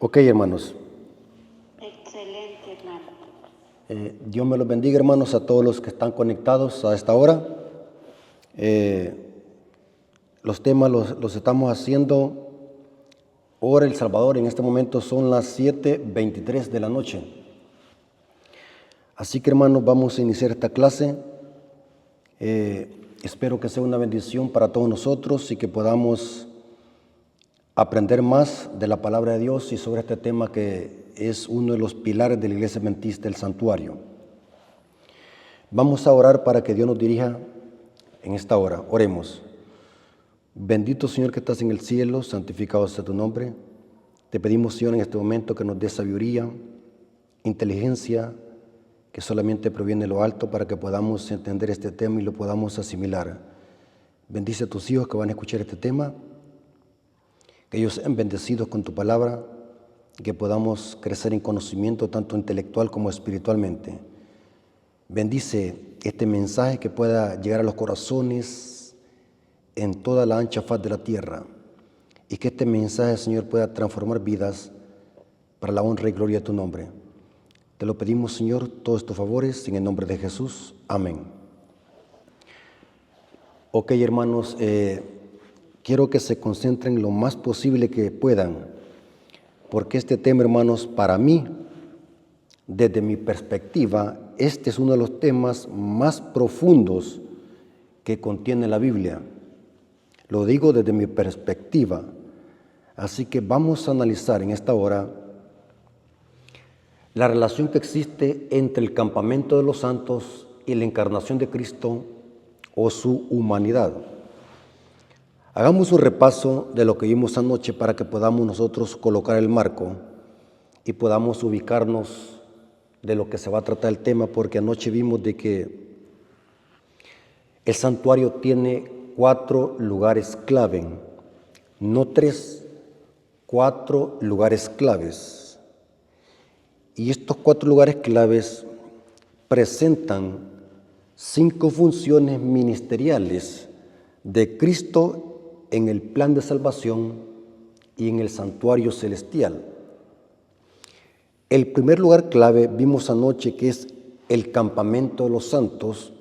Ok, hermanos. Excelente, hermano. Dios me los bendiga, hermanos, a todos los que están conectados a esta hora. Los temas los estamos haciendo. Hora El Salvador, en este momento son las 7:23 de la noche. Así que, hermanos, vamos a iniciar esta clase. Espero que sea una bendición para todos nosotros y que podamos aprender más de la palabra de Dios y sobre este tema que es uno de los pilares de la Iglesia Adventista, el santuario. Vamos a orar para que Dios nos dirija en esta hora. Oremos. Bendito Señor que estás en el cielo, santificado sea tu nombre. Te pedimos, Señor, en este momento que nos dé sabiduría, inteligencia, que solamente proviene de lo alto para que podamos entender este tema y lo podamos asimilar. Bendice a tus hijos que van a escuchar este tema, que ellos sean bendecidos con tu palabra, que podamos crecer en conocimiento tanto intelectual como espiritualmente. Bendice este mensaje que pueda llegar a los corazones en toda la ancha faz de la tierra y que este mensaje, Señor, pueda transformar vidas para la honra y gloria de tu nombre. Te lo pedimos, Señor, todos tus favores, en el nombre de Jesús. Amén. Ok, hermanos, quiero que se concentren lo más posible que puedan, porque este tema, hermanos, para mí, desde mi perspectiva, este es uno de los temas más profundos que contiene la Biblia. Lo digo desde mi perspectiva. Así que vamos a analizar en esta hora la relación que existe entre el campamento de los santos y la encarnación de Cristo o su humanidad. Hagamos un repaso de lo que vimos anoche para que podamos nosotros colocar el marco y podamos ubicarnos de lo que se va a tratar el tema, porque anoche vimos de que el santuario tiene 4 lugares clave, no 3, 4 lugares claves. Y estos 4 lugares claves presentan 5 funciones ministeriales de Cristo en el plan de salvación y en el santuario celestial. El primer lugar clave vimos anoche que es el campamento de los santos,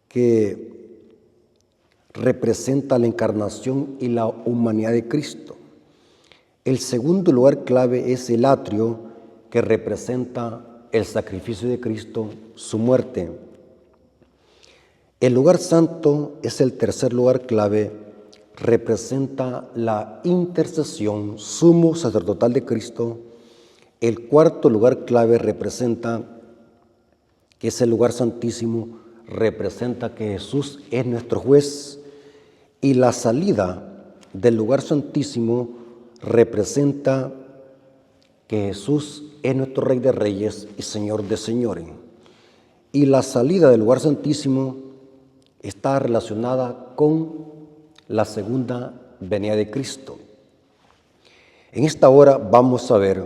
que representa la encarnación y la humanidad de Cristo. El segundo lugar clave es el atrio, que representa el sacrificio de Cristo, su muerte. El lugar santo es el tercer lugar clave, representa la intercesión sumo sacerdotal de Cristo. El cuarto lugar clave representa, que es el lugar santísimo, representa que Jesús es nuestro juez. Y la salida del lugar santísimo representa que Jesús es nuestro Rey de Reyes y Señor de Señores. Y la salida del lugar santísimo está relacionada con la segunda venida de Cristo. En esta hora vamos a ver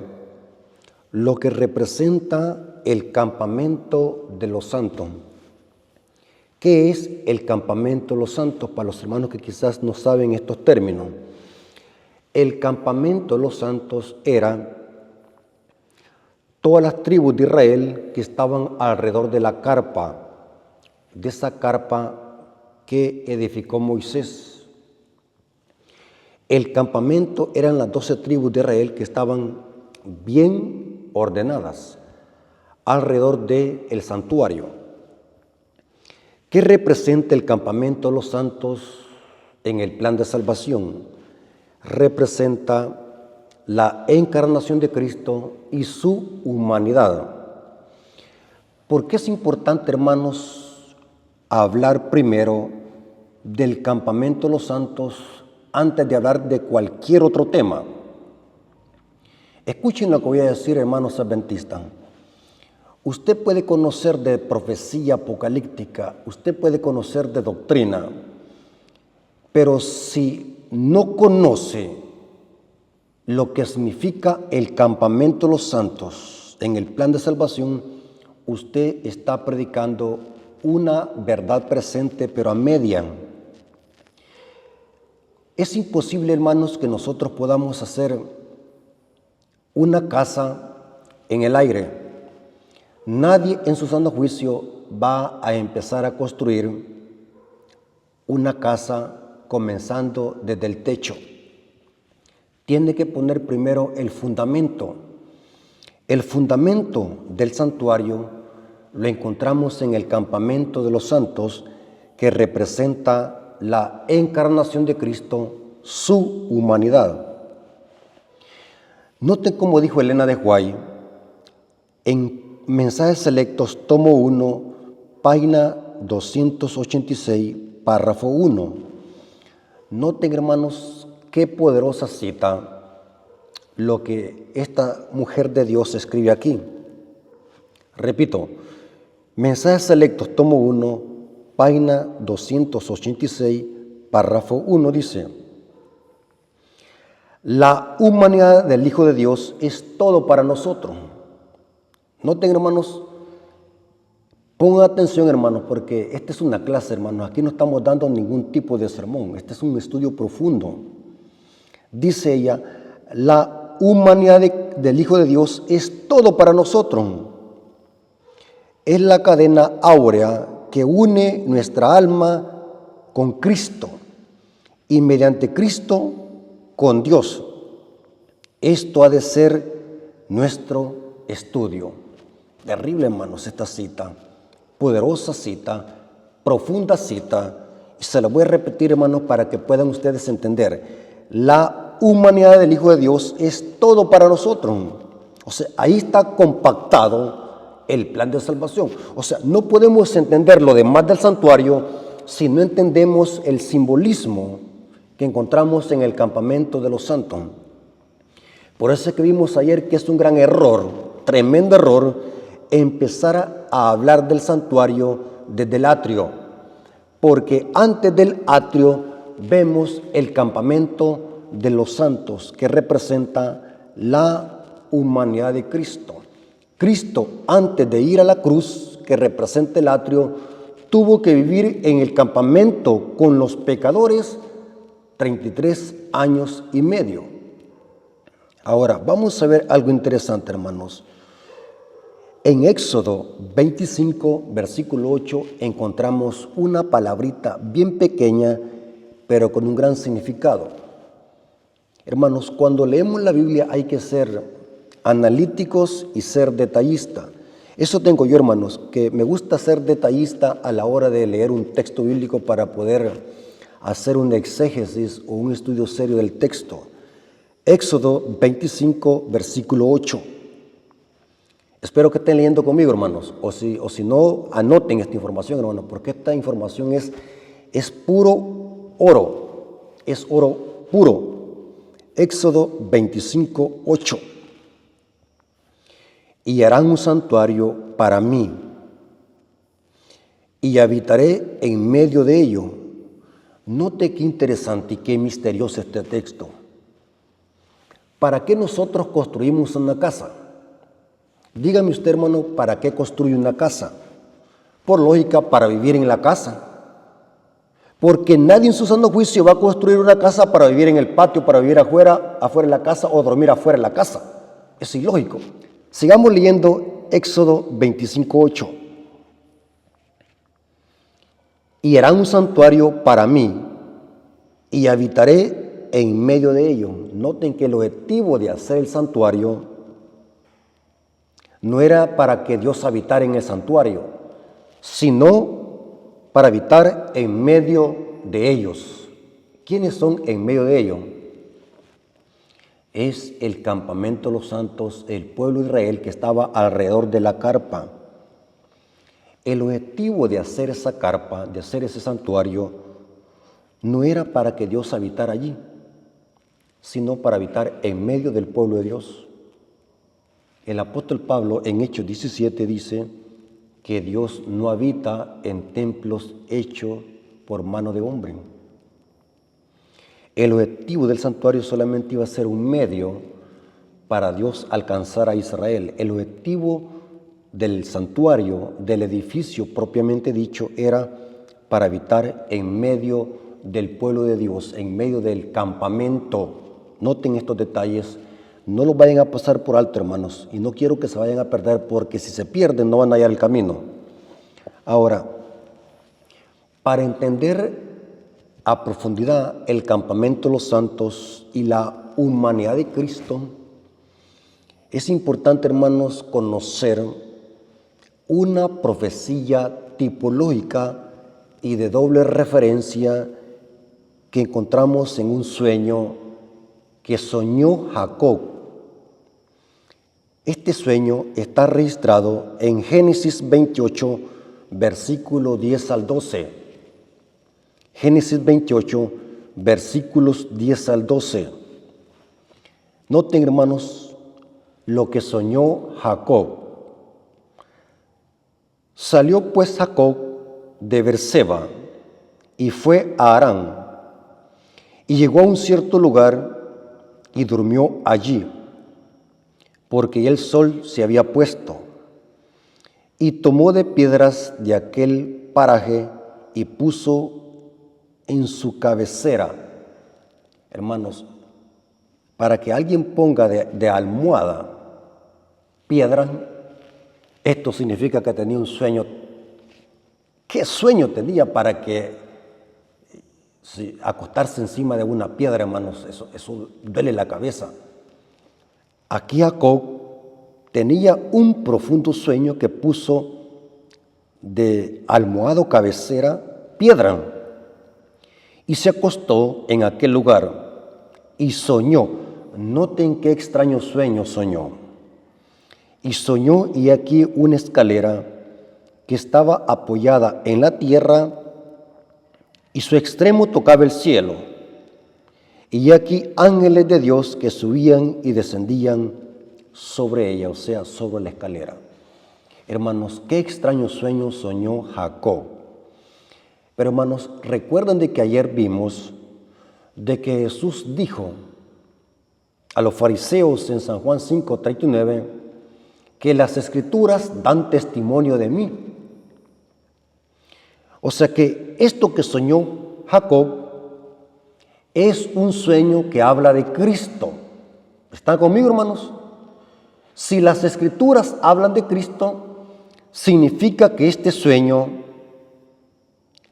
lo que representa el campamento de los santos. ¿Qué es el campamento de los santos? Para los hermanos que quizás no saben estos términos. El campamento de los santos era todas las tribus de Israel que estaban alrededor de la carpa, de esa carpa que edificó Moisés. El campamento eran las 12 tribus de Israel que estaban bien ordenadas alrededor del santuario. ¿Qué representa el campamento de los santos en el plan de salvación? Representa la encarnación de Cristo y su humanidad. ¿Por qué es importante, hermanos, hablar primero del campamento de los santos antes de hablar de cualquier otro tema? Escuchen lo que voy a decir, hermanos adventistas. Usted puede conocer de profecía apocalíptica, usted puede conocer de doctrina, pero si no conoce lo que significa el campamento de los santos en el plan de salvación, usted está predicando una verdad presente, pero a media. Es imposible, hermanos, que nosotros podamos hacer una casa en el aire. Nadie en su sano juicio va a empezar a construir una casa comenzando desde el techo. Tiene que poner primero el fundamento. El fundamento del santuario lo encontramos en el campamento de los santos, que representa la encarnación de Cristo, su humanidad. Noten cómo dijo Elena de White en Mensajes Selectos, tomo 1, página 286, párrafo 1. Noten, hermanos, qué poderosa cita lo que esta mujer de Dios escribe aquí. Repito, Mensajes Selectos, tomo 1, página 286, párrafo 1, dice: la humanidad del Hijo de Dios es todo para nosotros. Noten, hermanos, pongan atención, hermanos, porque esta es una clase, hermanos. Aquí no estamos dando ningún tipo de sermón. Este es un estudio profundo. Dice ella, la humanidad del Hijo de Dios es todo para nosotros. Es la cadena áurea que une nuestra alma con Cristo y mediante Cristo con Dios. Esto ha de ser nuestro estudio. Terrible, hermanos, esta cita, poderosa cita, profunda cita, y se la voy a repetir, hermanos, para que puedan ustedes entender. La humanidad del Hijo de Dios es todo para nosotros. O sea, ahí está compactado el plan de salvación. O sea, no podemos entender lo demás del santuario si no entendemos el simbolismo que encontramos en el campamento de los santos. Por eso es que vimos ayer que es un gran error, tremendo error, empezar a hablar del santuario desde el atrio, porque antes del atrio vemos el campamento de los santos, que representa la humanidad de Cristo. Cristo, antes de ir a la cruz, que representa el atrio, tuvo que vivir en el campamento con los pecadores 33 años y medio. Ahora, vamos a ver algo interesante, hermanos. En Éxodo 25, versículo 8, encontramos una palabrita bien pequeña, pero con un gran significado. Hermanos, cuando leemos la Biblia hay que ser analíticos y ser detallistas. Eso tengo yo, hermanos, que me gusta ser detallista a la hora de leer un texto bíblico para poder hacer un exégesis o un estudio serio del texto. Éxodo 25, versículo 8. Espero que estén leyendo conmigo, hermanos, o si no, anoten esta información, hermanos, porque esta información es puro oro, es oro puro. Éxodo 25, 8. Y harán un santuario para mí, y habitaré en medio de ello. Note qué interesante y qué misterioso este texto. ¿Para qué nosotros construimos una casa? Dígame usted, hermano, ¿para qué construye una casa? Por lógica, para vivir en la casa. Porque nadie en su sano juicio va a construir una casa para vivir en el patio, para vivir afuera de la casa o dormir afuera de la casa. Es ilógico. Sigamos leyendo Éxodo 25:8. Y harán un santuario para mí, y habitaré en medio de ello. Noten que el objetivo de hacer el santuario no era para que Dios habitara en el santuario, sino para habitar en medio de ellos. ¿Quiénes son en medio de ellos? Es el campamento de los santos, el pueblo de Israel que estaba alrededor de la carpa. El objetivo de hacer esa carpa, de hacer ese santuario, no era para que Dios habitara allí, sino para habitar en medio del pueblo de Dios. El apóstol Pablo en Hechos 17 dice que Dios no habita en templos hechos por mano de hombre. El objetivo del santuario solamente iba a ser un medio para Dios alcanzar a Israel. El objetivo del santuario, del edificio propiamente dicho, era para habitar en medio del pueblo de Dios, en medio del campamento. Noten estos detalles no los vayan a pasar por alto, hermanos, y no quiero que se vayan a perder, porque si se pierden no van a hallar el camino. Ahora, para entender a profundidad el campamento de los santos y la humanidad de Cristo, es importante, hermanos, conocer una profecía tipológica y de doble referencia que encontramos en un sueño que soñó Jacob. Este sueño está registrado en Génesis 28, versículo 10 al 12. Génesis 28, versículos 10 al 12. Noten, hermanos, lo que soñó Jacob. Salió pues Jacob de Beerseba y fue a Harán, y llegó a un cierto lugar y durmió allí, porque ya el sol se había puesto, y tomó de piedras de aquel paraje y puso en su cabecera. Hermanos, para que alguien ponga de almohada piedra, esto significa que tenía un sueño. ¿Qué sueño tenía para que acostarse encima de una piedra, hermanos? Eso duele la cabeza. Aquí Jacob tenía un profundo sueño que puso de almohada o cabecera piedra, y se acostó en aquel lugar y soñó. Noten qué extraño sueño soñó. Y soñó, y aquí una escalera que estaba apoyada en la tierra y su extremo tocaba el cielo. Y aquí ángeles de Dios que subían y descendían sobre ella, o sea, sobre la escalera. Hermanos, qué extraño sueño soñó Jacob. Pero, hermanos, recuerdan de que ayer vimos de que Jesús dijo a los fariseos en San Juan 5:39 que las Escrituras dan testimonio de mí. O sea que esto que soñó Jacob es un sueño que habla de Cristo. ¿Están conmigo, hermanos? Si las Escrituras hablan de Cristo, significa que este sueño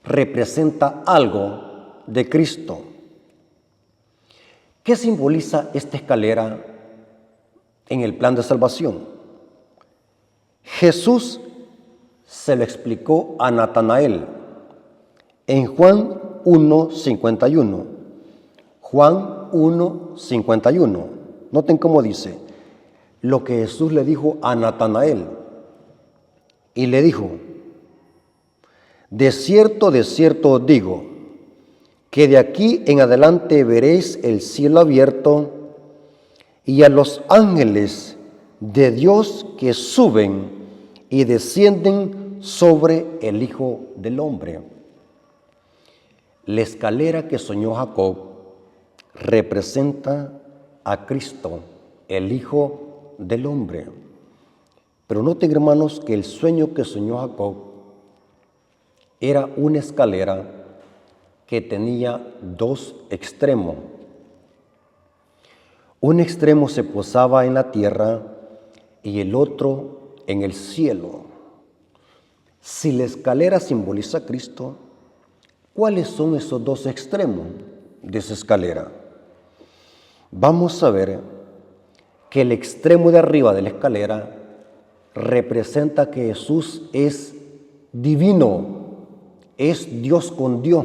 representa algo de Cristo. ¿Qué simboliza esta escalera en el plan de salvación? Jesús se lo explicó a Natanael en Juan 1:51. Juan 1:51. Noten cómo dice lo que Jesús le dijo a Natanael. Y le dijo: de cierto os digo, que de aquí en adelante veréis el cielo abierto y a los ángeles de Dios que suben y descienden sobre el Hijo del Hombre. La escalera que soñó Jacob representa a Cristo, el Hijo del Hombre. Pero noten, hermanos, que el sueño que soñó Jacob era una escalera que tenía dos extremos. Un extremo se posaba en la tierra y el otro en el cielo. Si la escalera simboliza a Cristo, ¿cuáles son esos dos extremos de esa escalera? Vamos a ver que el extremo de arriba de la escalera representa que Jesús es divino, es Dios con Dios.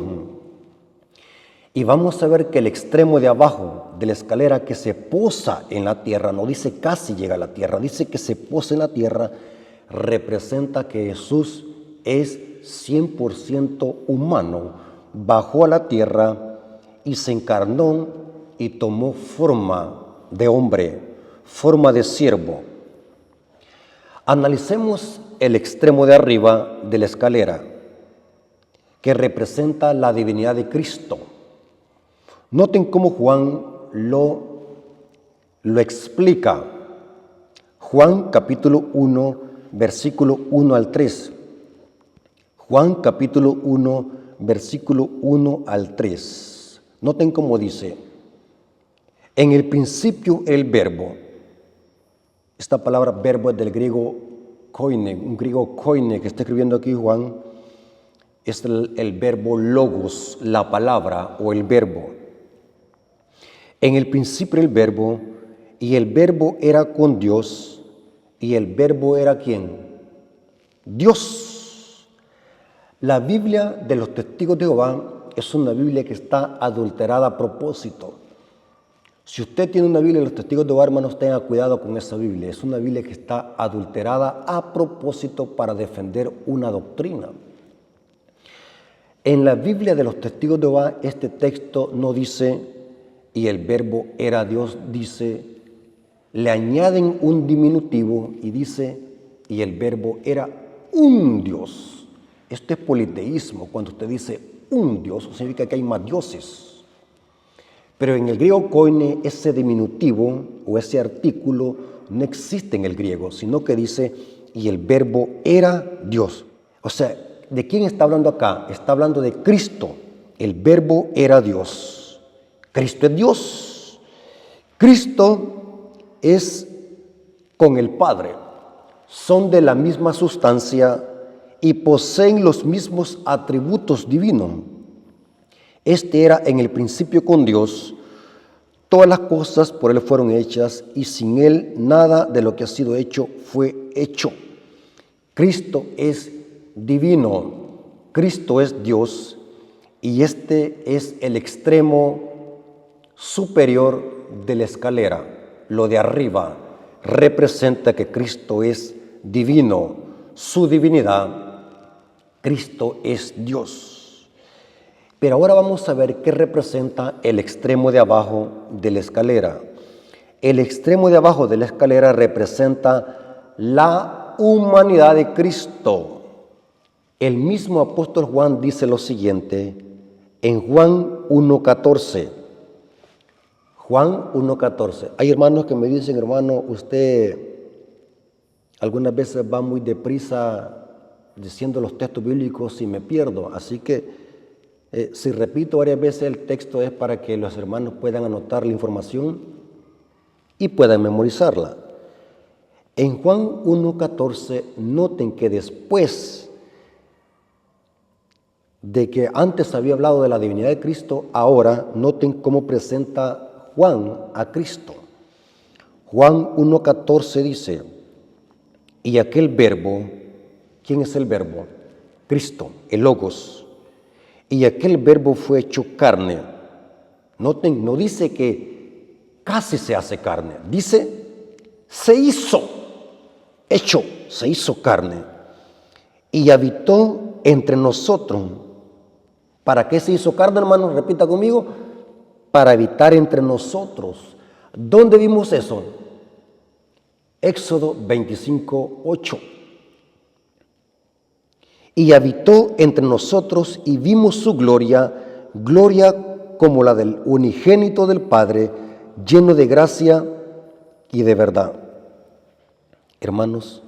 Y vamos a ver que el extremo de abajo de la escalera que se posa en la tierra, no dice casi llega a la tierra, dice que se posa en la tierra, representa que Jesús es 100% humano, bajó a la tierra y se encarnó y tomó forma de hombre, forma de siervo. Analicemos el extremo de arriba de la escalera, que representa la divinidad de Cristo. Noten cómo Juan lo explica. Juan capítulo 1, versículo 1 al 3. Juan capítulo 1, versículo 1 al 3. Noten cómo dice: En el principio el verbo. Esta palabra verbo es del griego koine, un griego koine que está escribiendo aquí Juan. Es el verbo logos, la palabra o el verbo. En el principio el verbo, y el verbo era con Dios, y el verbo era ¿quién? Dios. La Biblia de los Testigos de Jehová es una Biblia que está adulterada a propósito. Si usted tiene una Biblia de los Testigos de Jehová, hermanos, tenga cuidado con esa Biblia. Es una Biblia que está adulterada a propósito para defender una doctrina. En la Biblia de los Testigos de Jehová, este texto no dice, y el verbo era Dios, dice, le añaden un diminutivo y dice, y el verbo era un Dios. Esto es politeísmo. Cuando usted dice un Dios, significa que hay más dioses. Pero en el griego koine, ese diminutivo o ese artículo no existe en el griego, sino que dice, y el verbo era Dios. O sea, ¿de quién está hablando acá? Está hablando de Cristo. El verbo era Dios. Cristo es Dios. Cristo es con el Padre. Son de la misma sustancia y poseen los mismos atributos divinos. Este era en el principio con Dios. Todas las cosas por Él fueron hechas y sin Él nada de lo que ha sido hecho fue hecho. Cristo es divino. Cristo es Dios y este es el extremo superior de la escalera. Lo de arriba representa que Cristo es divino, su divinidad. Cristo es Dios. Pero ahora vamos a ver qué representa el extremo de abajo de la escalera. El extremo de abajo de la escalera representa la humanidad de Cristo. El mismo apóstol Juan dice lo siguiente en Juan 1:14. Juan 1:14. Hay hermanos que me dicen, hermano, usted algunas veces va muy deprisa diciendo los textos bíblicos y me pierdo. Así que si repito varias veces el texto es para que los hermanos puedan anotar la información y puedan memorizarla. En Juan 1:14, noten que después de que antes había hablado de la divinidad de Cristo, ahora noten cómo presenta Juan a Cristo. Juan 1:14 dice, y aquel verbo, ¿quién es el verbo? Cristo, el Logos. Y aquel verbo fue hecho carne. Noten, no dice que casi se hace carne, dice se hizo, hecho, se hizo carne. Y habitó entre nosotros. ¿Para qué se hizo carne, hermanos? Repita conmigo. Para habitar entre nosotros. ¿Dónde vimos eso? Éxodo 25:8. Y habitó entre nosotros y vimos su gloria, gloria como la del unigénito del Padre, lleno de gracia y de verdad. Hermanos,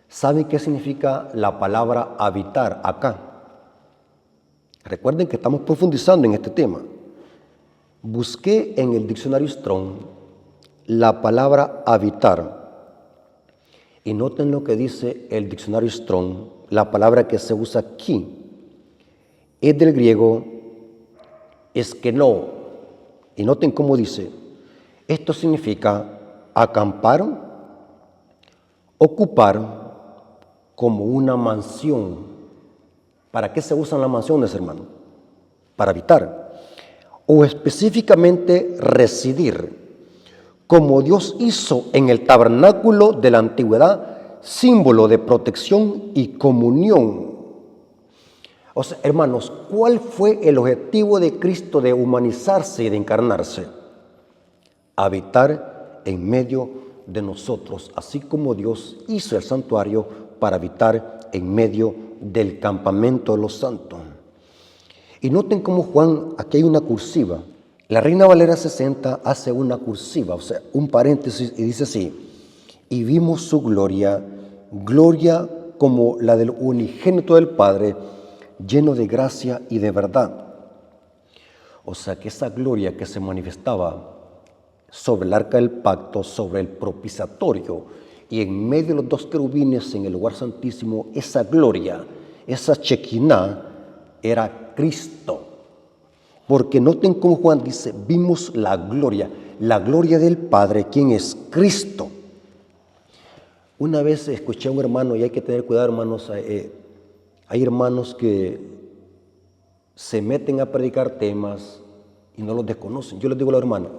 ¿saben qué significa la palabra habitar acá? Recuerden que estamos profundizando en este tema. Busqué en el diccionario Strong la palabra habitar y noten lo que dice el diccionario Strong. La palabra que se usa aquí es del griego eskenó. Y noten cómo dice. Esto significa acampar, ocupar como una mansión. ¿Para qué se usan las mansiones, hermano? Para habitar. O específicamente residir, como Dios hizo en el tabernáculo de la antigüedad, símbolo de protección y comunión. O sea, hermanos, ¿cuál fue el objetivo de Cristo de humanizarse y de encarnarse? Habitar en medio de nosotros, así como Dios hizo el santuario para habitar en medio del campamento de los santos. Y noten cómo Juan, aquí hay una cursiva. La Reina Valera 60 hace una cursiva, o sea, un paréntesis, y dice así: y vimos su gloria, gloria como la del unigénito del Padre, lleno de gracia y de verdad. O sea, que esa gloria que se manifestaba sobre el arca del pacto, sobre el propiciatorio, y en medio de los dos querubines en el lugar santísimo, esa gloria, esa Shekinah, era Cristo. Porque noten cómo Juan dice, vimos la gloria del Padre, quien es Cristo. Una vez escuché a un hermano, y hay que tener cuidado, hermanos, hay hermanos que se meten a predicar temas y no los desconocen. Yo les digo a los hermanos,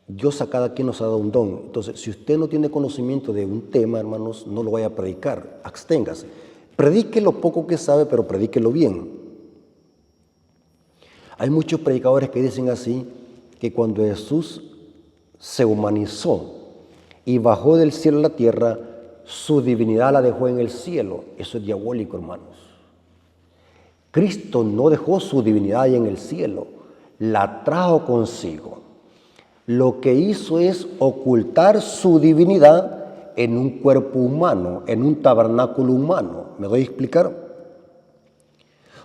Dios a cada quien nos ha dado un don. Entonces, si usted no tiene conocimiento de un tema, hermanos, no lo vaya a predicar, absténgase. Predique lo poco que sabe, pero predíquelo bien. Hay muchos predicadores que dicen así, que cuando Jesús se humanizó y bajó del cielo a la tierra, su divinidad la dejó en el cielo. Eso es diabólico, hermanos. Cristo no dejó su divinidad ahí en el cielo, la trajo consigo. Lo que hizo es ocultar su divinidad en un cuerpo humano, en un tabernáculo humano. ¿Me doy a explicar?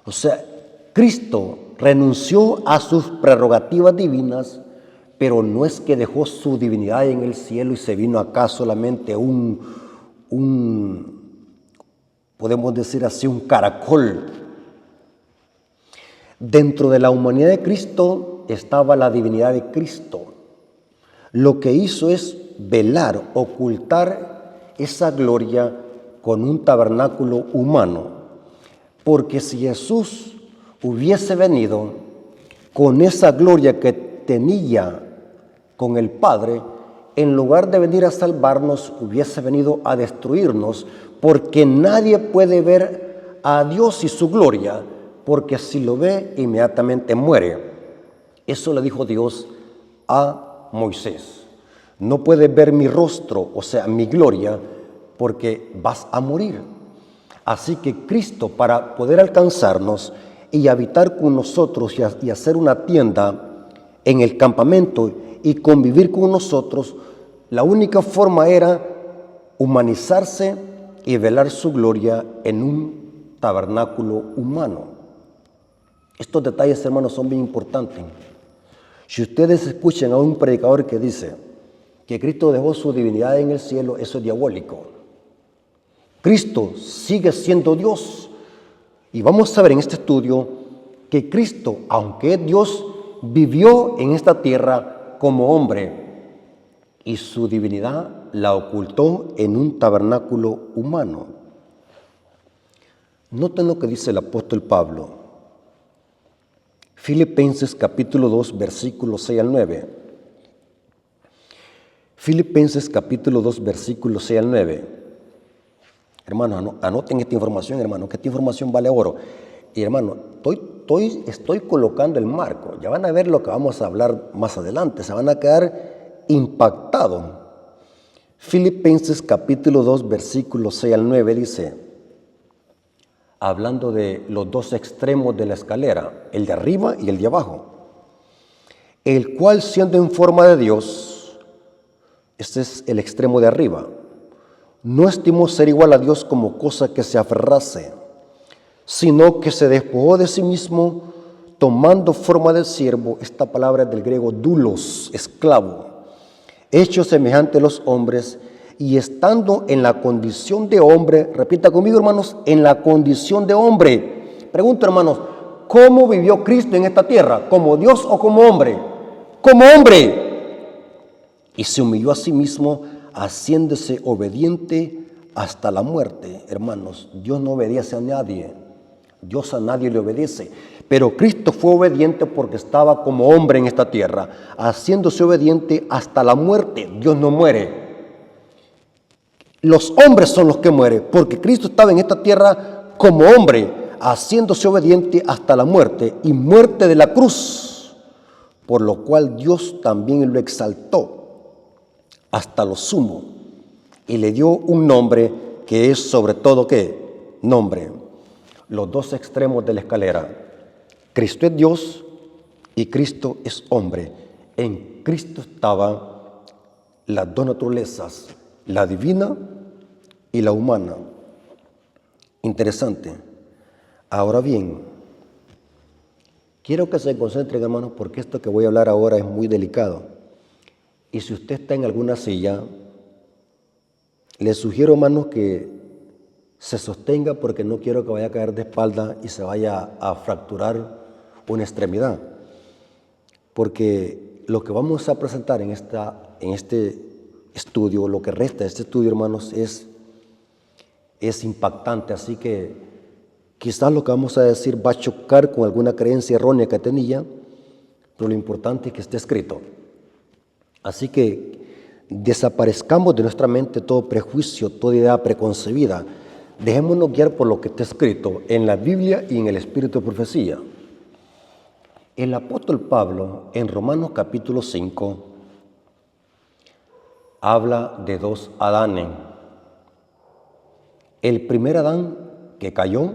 O sea, Cristo renunció a sus prerrogativas divinas, pero no es que dejó su divinidad en el cielo y se vino acá solamente podemos decir así, un caracol. Dentro de la humanidad de Cristo estaba la divinidad de Cristo. Lo que hizo es velar, ocultar esa gloria con un tabernáculo humano. Porque si Jesús hubiese venido con esa gloria que tenía con el Padre, en lugar de venir a salvarnos, hubiese venido a destruirnos, porque nadie puede ver a Dios y su gloria, porque si lo ve, inmediatamente muere. Eso le dijo Dios a Moisés. No puedes ver mi rostro, o sea, mi gloria, porque vas a morir. Así que Cristo, para poder alcanzarnos y habitar con nosotros y hacer una tienda en el campamento y convivir con nosotros, la única forma era humanizarse y velar su gloria en un tabernáculo humano. Estos detalles, hermanos, son bien importantes. Si ustedes escuchan a un predicador que dice que Cristo dejó su divinidad en el cielo, eso es diabólico. Cristo sigue siendo Dios. Y vamos a ver en este estudio que Cristo, aunque es Dios, vivió en esta tierra como hombre y su divinidad la ocultó en un tabernáculo humano. Noten lo que dice el apóstol Pablo. Filipenses capítulo 2, versículos 6 al 9. Filipenses capítulo 2, versículos 6 al 9. Hermanos, anoten esta información, hermanos, que esta información vale oro. Y hermano, estoy colocando el marco. Ya van a ver lo que vamos a hablar más adelante. Se van a quedar impactados. Filipenses capítulo 2, versículos 6 al 9 dice, hablando de los dos extremos de la escalera, el de arriba y el de abajo, el cual siendo en forma de Dios, este es el extremo de arriba, no estimó ser igual a Dios como cosa que se aferrase, sino que se despojó de sí mismo, tomando forma de siervo. Esta palabra es del griego doulos, esclavo, hecho semejante a los hombres, y estando en la condición de hombre, repita conmigo, hermanos, en la condición de hombre. Pregunto, hermanos, ¿cómo vivió Cristo en esta tierra? ¿Como Dios o como hombre? Como hombre. Y se humilló a sí mismo, haciéndose obediente hasta la muerte. Hermanos, Dios no obedece a nadie. Dios a nadie le obedece. Pero Cristo fue obediente porque estaba como hombre en esta tierra, haciéndose obediente hasta la muerte. Dios no muere. Los hombres son los que mueren, porque Cristo estaba en esta tierra como hombre, haciéndose obediente hasta la muerte, y muerte de la cruz, por lo cual Dios también lo exaltó hasta lo sumo, y le dio un nombre que es sobre todo, ¿qué? Nombre. Los dos extremos de la escalera. Cristo es Dios y Cristo es hombre. En Cristo estaban las dos naturalezas, la divina y la humana. Interesante. Ahora bien, quiero que se concentren, hermanos, porque esto que voy a hablar ahora es muy delicado. Y si usted está en alguna silla, le sugiero, hermanos, que se sostenga porque no quiero que vaya a caer de espalda y se vaya a fracturar una extremidad. Porque lo que vamos a presentar en este estudio, lo que resta de este estudio, hermanos, es impactante. Así que quizás lo que vamos a decir va a chocar con alguna creencia errónea que tenía, pero lo importante es que esté escrito. Así que desaparezcamos de nuestra mente todo prejuicio, toda idea preconcebida. Dejémonos guiar por lo que está escrito en la Biblia y en el Espíritu de Profecía. El apóstol Pablo, en Romanos capítulo 5, habla de dos Adanes. El primer Adán que cayó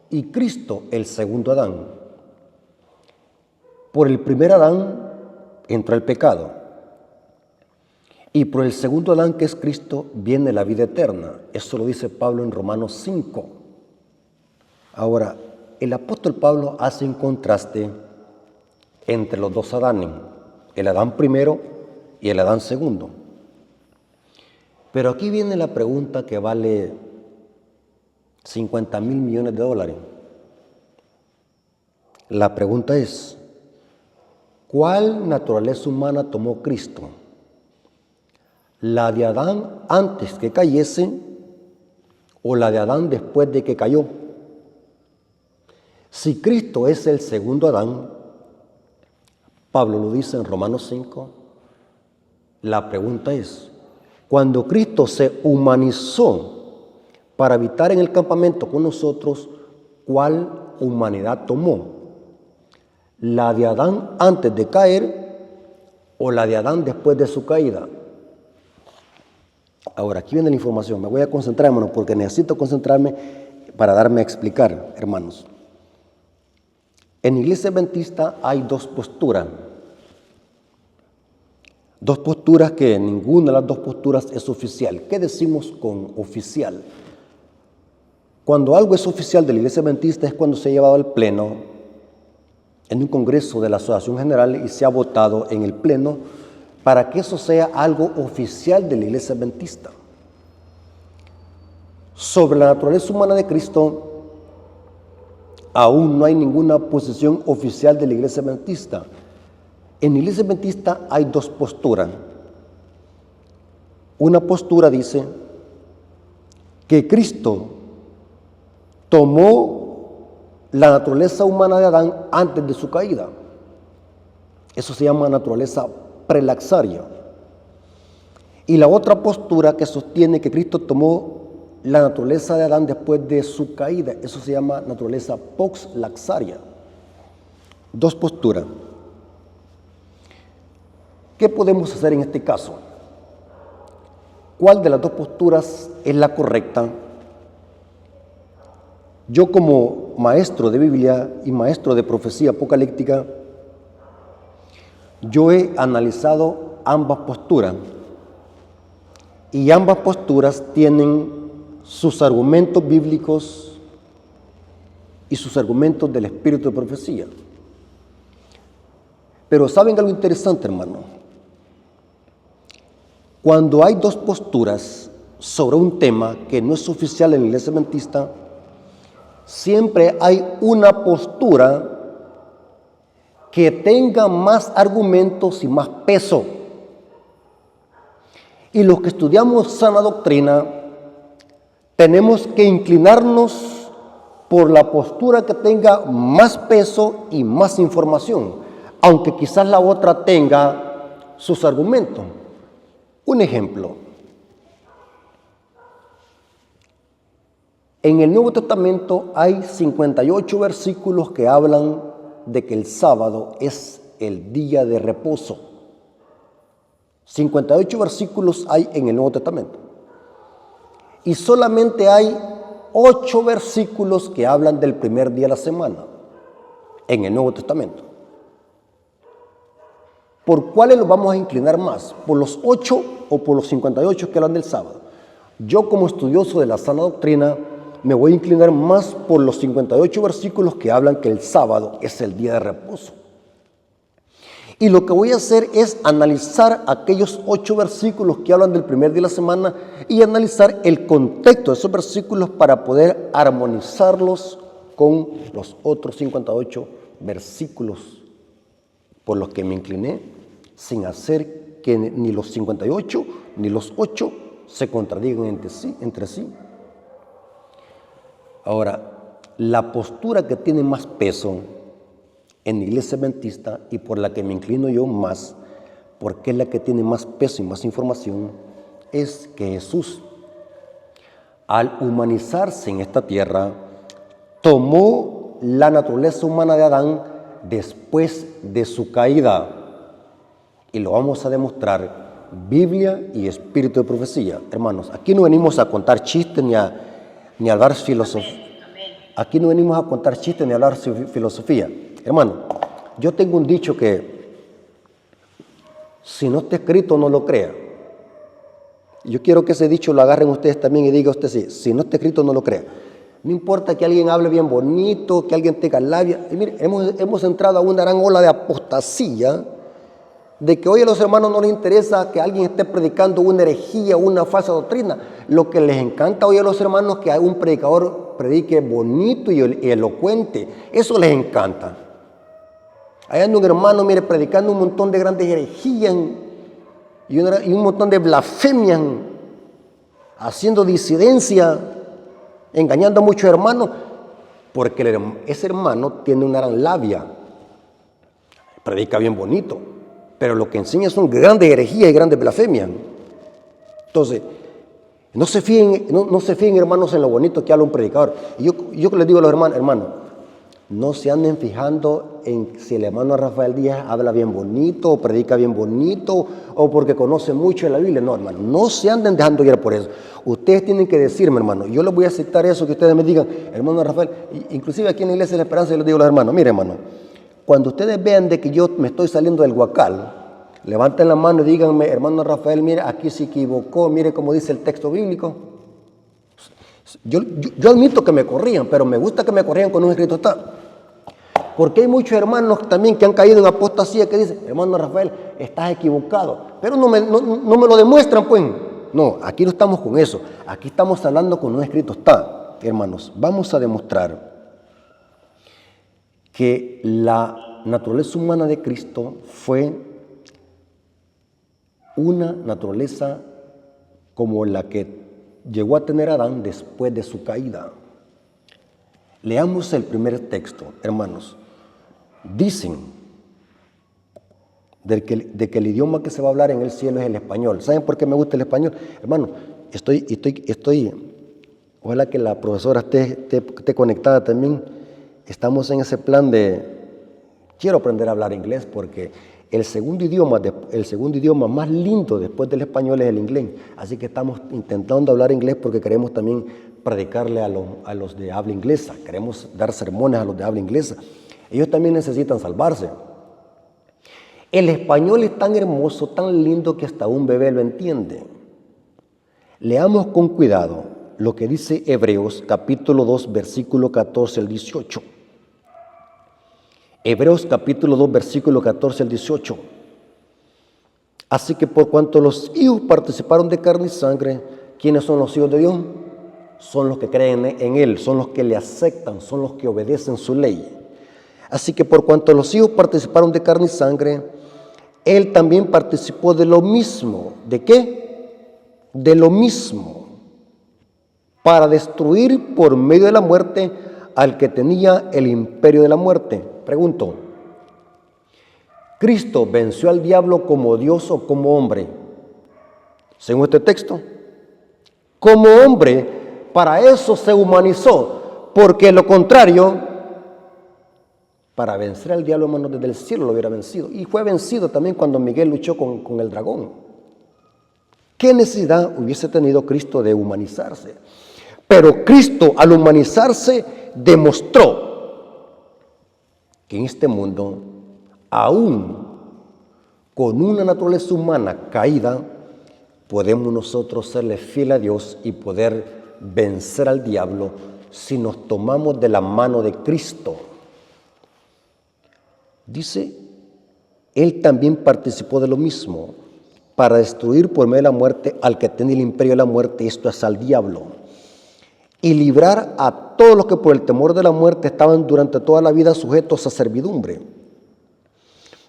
y Cristo, el segundo Adán. Por el primer Adán entró el pecado. Y por el segundo Adán, que es Cristo, viene la vida eterna. Eso lo dice Pablo en Romanos 5. Ahora, el apóstol Pablo hace un contraste entre los dos Adanes, el Adán primero y el Adán segundo. Pero aquí viene la pregunta que vale 50,000 millones de dólares. La pregunta es, ¿cuál naturaleza humana tomó Cristo? ¿La de Adán antes que cayese o la de Adán después de que cayó? Si Cristo es el segundo Adán, Pablo lo dice en Romanos 5, la pregunta es, cuando Cristo se humanizó para habitar en el campamento con nosotros, ¿cuál humanidad tomó? ¿La de Adán antes de caer o la de Adán después de su caída? Ahora, aquí viene la información. Me voy a concentrar, hermanos, porque necesito concentrarme para darme a explicar, hermanos. En la Iglesia Adventista hay dos posturas. Dos posturas que ninguna de las dos posturas es oficial. ¿Qué decimos con oficial? Cuando algo es oficial de la Iglesia Adventista es cuando se ha llevado al pleno en un congreso de la Asociación General y se ha votado en el pleno para que eso sea algo oficial de la Iglesia Adventista. Sobre la naturaleza humana de Cristo, aún no hay ninguna posición oficial de la Iglesia Adventista. En la Iglesia Adventista hay dos posturas. Una postura dice que Cristo tomó la naturaleza humana de Adán antes de su caída. Eso se llama naturaleza prelaxaria. Y la otra postura que sostiene que Cristo tomó la naturaleza de Adán después de su caída, eso se llama naturaleza post-laxaria. Dos posturas. ¿Qué podemos hacer en este caso? ¿Cuál de las dos posturas es la correcta? Yo, como maestro de Biblia y maestro de profecía apocalíptica, yo he analizado ambas posturas y ambas posturas tienen sus argumentos bíblicos y sus argumentos del espíritu de profecía. Pero ¿saben algo interesante, hermano? Cuando hay dos posturas sobre un tema que no es oficial en la Iglesia Adventista, siempre hay una postura que tenga más argumentos y más peso. Y los que estudiamos sana doctrina, tenemos que inclinarnos por la postura que tenga más peso y más información, aunque quizás la otra tenga sus argumentos. Un ejemplo. En el Nuevo Testamento hay 58 versículos que hablan de que el sábado es el día de reposo. 58 versículos hay en el Nuevo Testamento. Y solamente hay 8 versículos que hablan del primer día de la semana en el Nuevo Testamento. ¿Por cuáles nos vamos a inclinar más? ¿Por los 8 o por los 58 que hablan del sábado? Yo, como estudioso de la sana doctrina, me voy a inclinar más por los 58 versículos que hablan que el sábado es el día de reposo. Y lo que voy a hacer es analizar aquellos 8 versículos que hablan del primer día de la semana y analizar el contexto de esos versículos para poder armonizarlos con los otros 58 versículos por los que me incliné, sin hacer que ni los 58 ni los 8 se contradigan entre sí. Ahora, la postura que tiene más peso en la iglesia adventista y por la que me inclino yo más, porque es la que tiene más peso y más información, es que Jesús, al humanizarse en esta tierra, tomó la naturaleza humana de Adán después de su caída. Y lo vamos a demostrar, Biblia y espíritu de profecía. Hermanos, aquí no venimos a contar chistes ni a hablar filosofía. Aquí no venimos a contar chistes ni a hablar filosofía. Hermano, yo tengo un dicho que si no está escrito no lo crea. Yo quiero que ese dicho lo agarren ustedes también y diga usted sí, si no está escrito no lo crea. No importa que alguien hable bien bonito, que alguien tenga labia. Y mire, hemos entrado a una gran ola de apostasía, de que hoy a los hermanos no les interesa que alguien esté predicando una herejía, una falsa doctrina. Lo que les encanta hoy a los hermanos es que un predicador predique bonito y elocuente. Eso les encanta. Hay un hermano, mire, predicando un montón de grandes herejías y un montón de blasfemias, haciendo disidencia, engañando a muchos hermanos, porque ese hermano tiene una gran labia, predica bien bonito, pero lo que enseña son grandes herejías y grandes blasfemias. Entonces, no se fíen, hermanos, en lo bonito que habla un predicador. Y yo les digo a los hermanos, no se anden fijando en si el hermano Rafael Díaz habla bien bonito, o predica bien bonito, o porque conoce mucho de la Biblia. No, hermano, no se anden dejando ir por eso. Ustedes tienen que decirme, hermano, yo les voy a aceptar eso que ustedes me digan, hermano Rafael, inclusive aquí en la Iglesia de la Esperanza yo les digo a los hermanos, mire, hermano, cuando ustedes vean de que yo me estoy saliendo del huacal, levanten la mano y díganme, hermano Rafael, mire, aquí se equivocó, mire cómo dice el texto bíblico. Yo admito que me corrían, pero me gusta que me corrían con un escrito está. Porque hay muchos hermanos también que han caído en apostasía que dicen, hermano Rafael, estás equivocado. Pero no me lo demuestran, pues. No, aquí no estamos con eso. Aquí estamos hablando con un escrito está. Hermanos, vamos a demostrar que la naturaleza humana de Cristo fue una naturaleza como la que llegó a tener Adán después de su caída. Leamos el primer texto, hermanos. Dicen de que el idioma que se va a hablar en el cielo es el español. ¿Saben por qué me gusta el español? Hermano, ojalá que la profesora esté conectada también. Estamos en ese plan quiero aprender a hablar inglés porque el segundo idioma más lindo después del español es el inglés. Así que estamos intentando hablar inglés porque queremos también predicarle a los de habla inglesa. Queremos dar sermones a los de habla inglesa. Ellos también necesitan salvarse. El español es tan hermoso, tan lindo que hasta un bebé lo entiende. Leamos con cuidado lo que dice Hebreos capítulo 2, versículo 14 al 18. Hebreos capítulo 2, versículo 14 al 18. Así que por cuanto los hijos participaron de carne y sangre, ¿quiénes son los hijos de Dios? Son los que creen en Él, son los que le aceptan, son los que obedecen su ley. Así que por cuanto los hijos participaron de carne y sangre, Él también participó de lo mismo. ¿De qué? De lo mismo. Para destruir por medio de la muerte al que tenía el imperio de la muerte. Pregunto, ¿Cristo venció al diablo como Dios o como hombre? Según este texto, como hombre, para eso se humanizó, porque lo contrario, para vencer al diablo, hermano, desde el cielo lo hubiera vencido. Y fue vencido también cuando Miguel luchó con el dragón. ¿Qué necesidad hubiese tenido Cristo de humanizarse? Pero Cristo, al humanizarse, demostró que en este mundo, aún con una naturaleza humana caída, podemos nosotros serle fiel a Dios y poder vencer al diablo si nos tomamos de la mano de Cristo. Dice Él también participó de lo mismo, para destruir por medio de la muerte al que tiene el imperio de la muerte, esto es al diablo, y librar a todos los que por el temor de la muerte estaban durante toda la vida sujetos a servidumbre.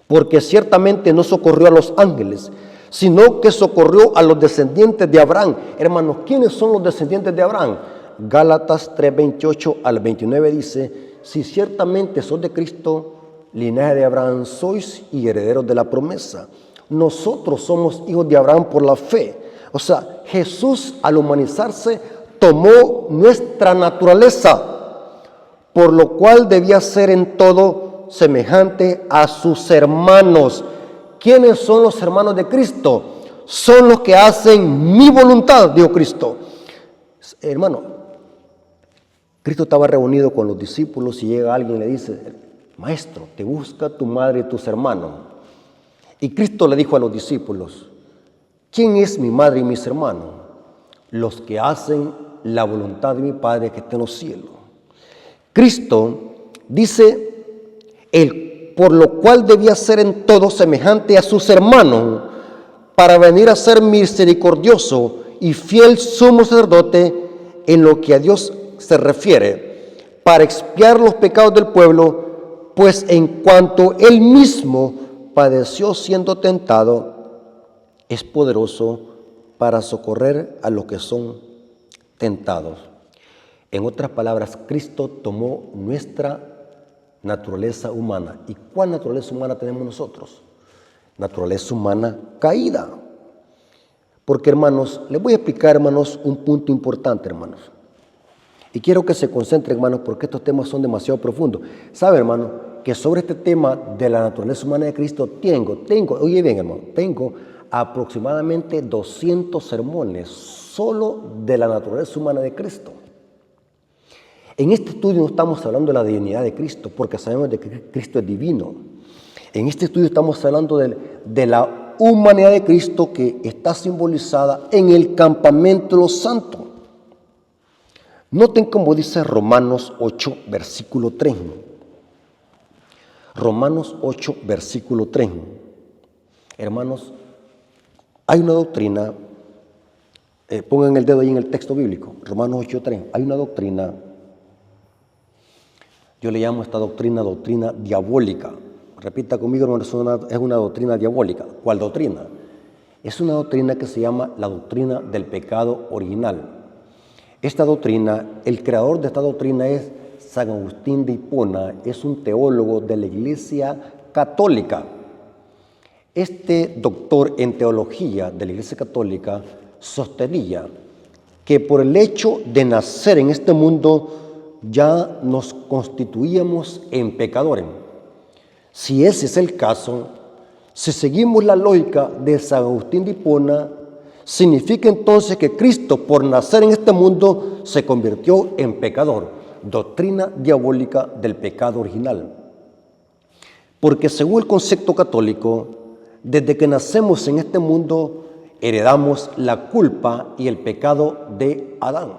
Porque ciertamente no socorrió a los ángeles, sino que socorrió a los descendientes de Abraham. Hermanos, ¿quiénes son los descendientes de Abraham? Gálatas 3:28 al 29 dice: si ciertamente sos de Cristo, linaje de Abraham sois y herederos de la promesa. Nosotros somos hijos de Abraham por la fe. O sea, Jesús al humanizarse tomó nuestra naturaleza, por lo cual debía ser en todo semejante a sus hermanos. ¿Quiénes son los hermanos de Cristo? Son los que hacen mi voluntad, dijo Cristo. Hermano, Cristo estaba reunido con los discípulos y llega alguien y le dice: maestro, te busca tu madre y tus hermanos. Y Cristo le dijo a los discípulos: ¿quién es mi madre y mis hermanos? Los que hacen la voluntad de mi Padre que está en los cielos. Cristo dice, por lo cual debía ser en todo semejante a sus hermanos, para venir a ser misericordioso y fiel sumo sacerdote en lo que a Dios se refiere, para expiar los pecados del pueblo, pues en cuanto Él mismo padeció siendo tentado, es poderoso para socorrer a los que son tentados. En otras palabras, Cristo tomó nuestra naturaleza humana. ¿Y cuál naturaleza humana tenemos nosotros? Naturaleza humana caída. Porque, hermanos, les voy a explicar, hermanos, un punto importante, hermanos. Y quiero que se concentren, hermanos, porque estos temas son demasiado profundos. ¿Sabe, hermano, que sobre este tema de la naturaleza humana de Cristo oye bien, hermano, tengo aproximadamente 200 sermones solo de la naturaleza humana de Cristo? En este estudio no estamos hablando de la divinidad de Cristo, porque sabemos de que Cristo es divino. En este estudio estamos hablando de la humanidad de Cristo, que está simbolizada en el campamento de los santos. Noten cómo dice Romanos 8, versículo 3. Romanos 8, versículo 3. Hermanos, hay una doctrina, pongan el dedo ahí en el texto bíblico, Romanos 8, 3. Hay una doctrina, yo le llamo esta doctrina diabólica. Repita conmigo, hermanos, es una doctrina diabólica. ¿Cuál doctrina? Es una doctrina que se llama la doctrina del pecado original. Esta doctrina, el creador de esta doctrina es San Agustín de Hipona, es un teólogo de la Iglesia Católica. Este doctor en teología de la Iglesia Católica sostenía que por el hecho de nacer en este mundo ya nos constituíamos en pecadores. Si ese es el caso, si seguimos la lógica de San Agustín de Hipona, significa entonces que Cristo, por nacer en este mundo, se convirtió en pecador. Doctrina diabólica del pecado original. Porque según el concepto católico, desde que nacemos en este mundo, heredamos la culpa y el pecado de Adán.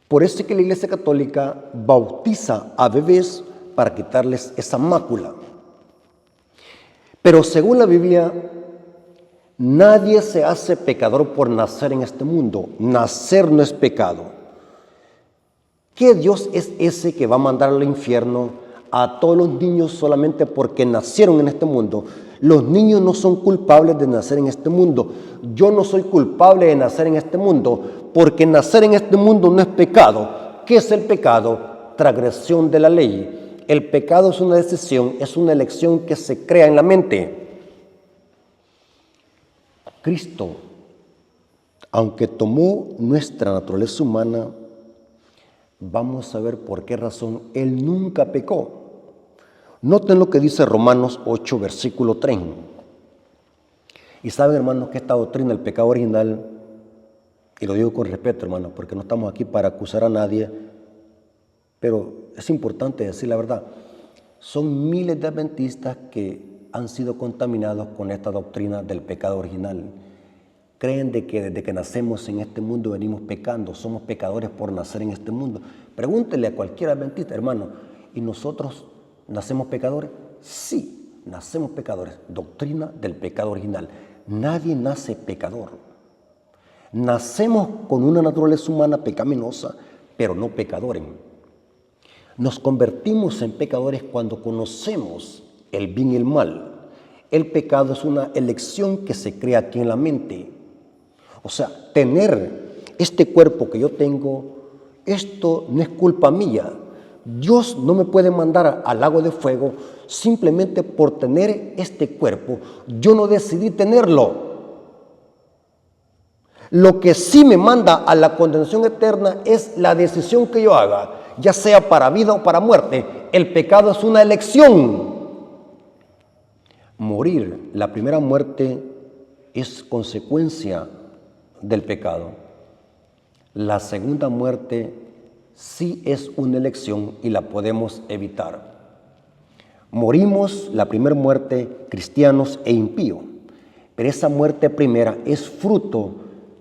Por eso es que la Iglesia Católica bautiza a bebés para quitarles esa mácula. Pero según la Biblia, nadie se hace pecador por nacer en este mundo. Nacer no es pecado. ¿Qué Dios es ese que va a mandar al infierno a todos los niños solamente porque nacieron en este mundo? Los niños no son culpables de nacer en este mundo. Yo no soy culpable de nacer en este mundo, porque nacer en este mundo no es pecado. ¿Qué es el pecado? Transgresión de la ley. El pecado es una decisión, es una elección que se crea en la mente. Cristo, aunque tomó nuestra naturaleza humana, vamos a ver por qué razón Él nunca pecó. Noten lo que dice Romanos 8, versículo 3. Y saben, hermanos, que esta doctrina del pecado original, y lo digo con respeto, hermanos, porque no estamos aquí para acusar a nadie, pero es importante decir la verdad, son miles de adventistas que han sido contaminados con esta doctrina del pecado original. Creen de que desde que nacemos en este mundo venimos pecando, somos pecadores por nacer en este mundo. Pregúntele a cualquier adventista, hermano, ¿y nosotros nacemos pecadores? Sí, nacemos pecadores. Doctrina del pecado original. Nadie nace pecador. Nacemos con una naturaleza humana pecaminosa, pero no pecadores. Nos convertimos en pecadores cuando conocemos el bien y el mal. El pecado es una elección que se crea aquí en la mente. O sea, tener este cuerpo que yo tengo, esto no es culpa mía. Dios no me puede mandar al lago de fuego simplemente por tener este cuerpo. Yo no decidí tenerlo. Lo que sí me manda a la condenación eterna es la decisión que yo haga, ya sea para vida o para muerte. El pecado es una elección. Morir, la primera muerte, es consecuencia del pecado. La segunda muerte sí es una elección y la podemos evitar. Morimos la primera muerte cristianos e impíos, pero esa muerte primera es fruto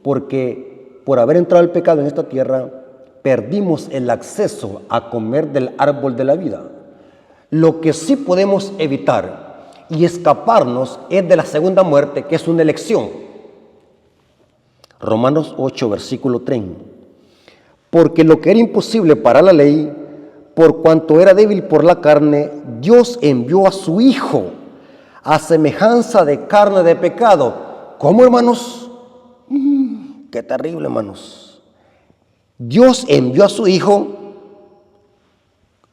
porque por haber entrado el pecado en esta tierra perdimos el acceso a comer del árbol de la vida. Lo que sí podemos evitar y escaparnos es de la segunda muerte, que es una elección. Romanos 8, versículo 3. Porque lo que era imposible para la ley, por cuanto era débil por la carne, Dios envió a su Hijo a semejanza de carne de pecado. ¿Cómo, hermanos? Qué terrible, hermanos. Dios envió a su Hijo,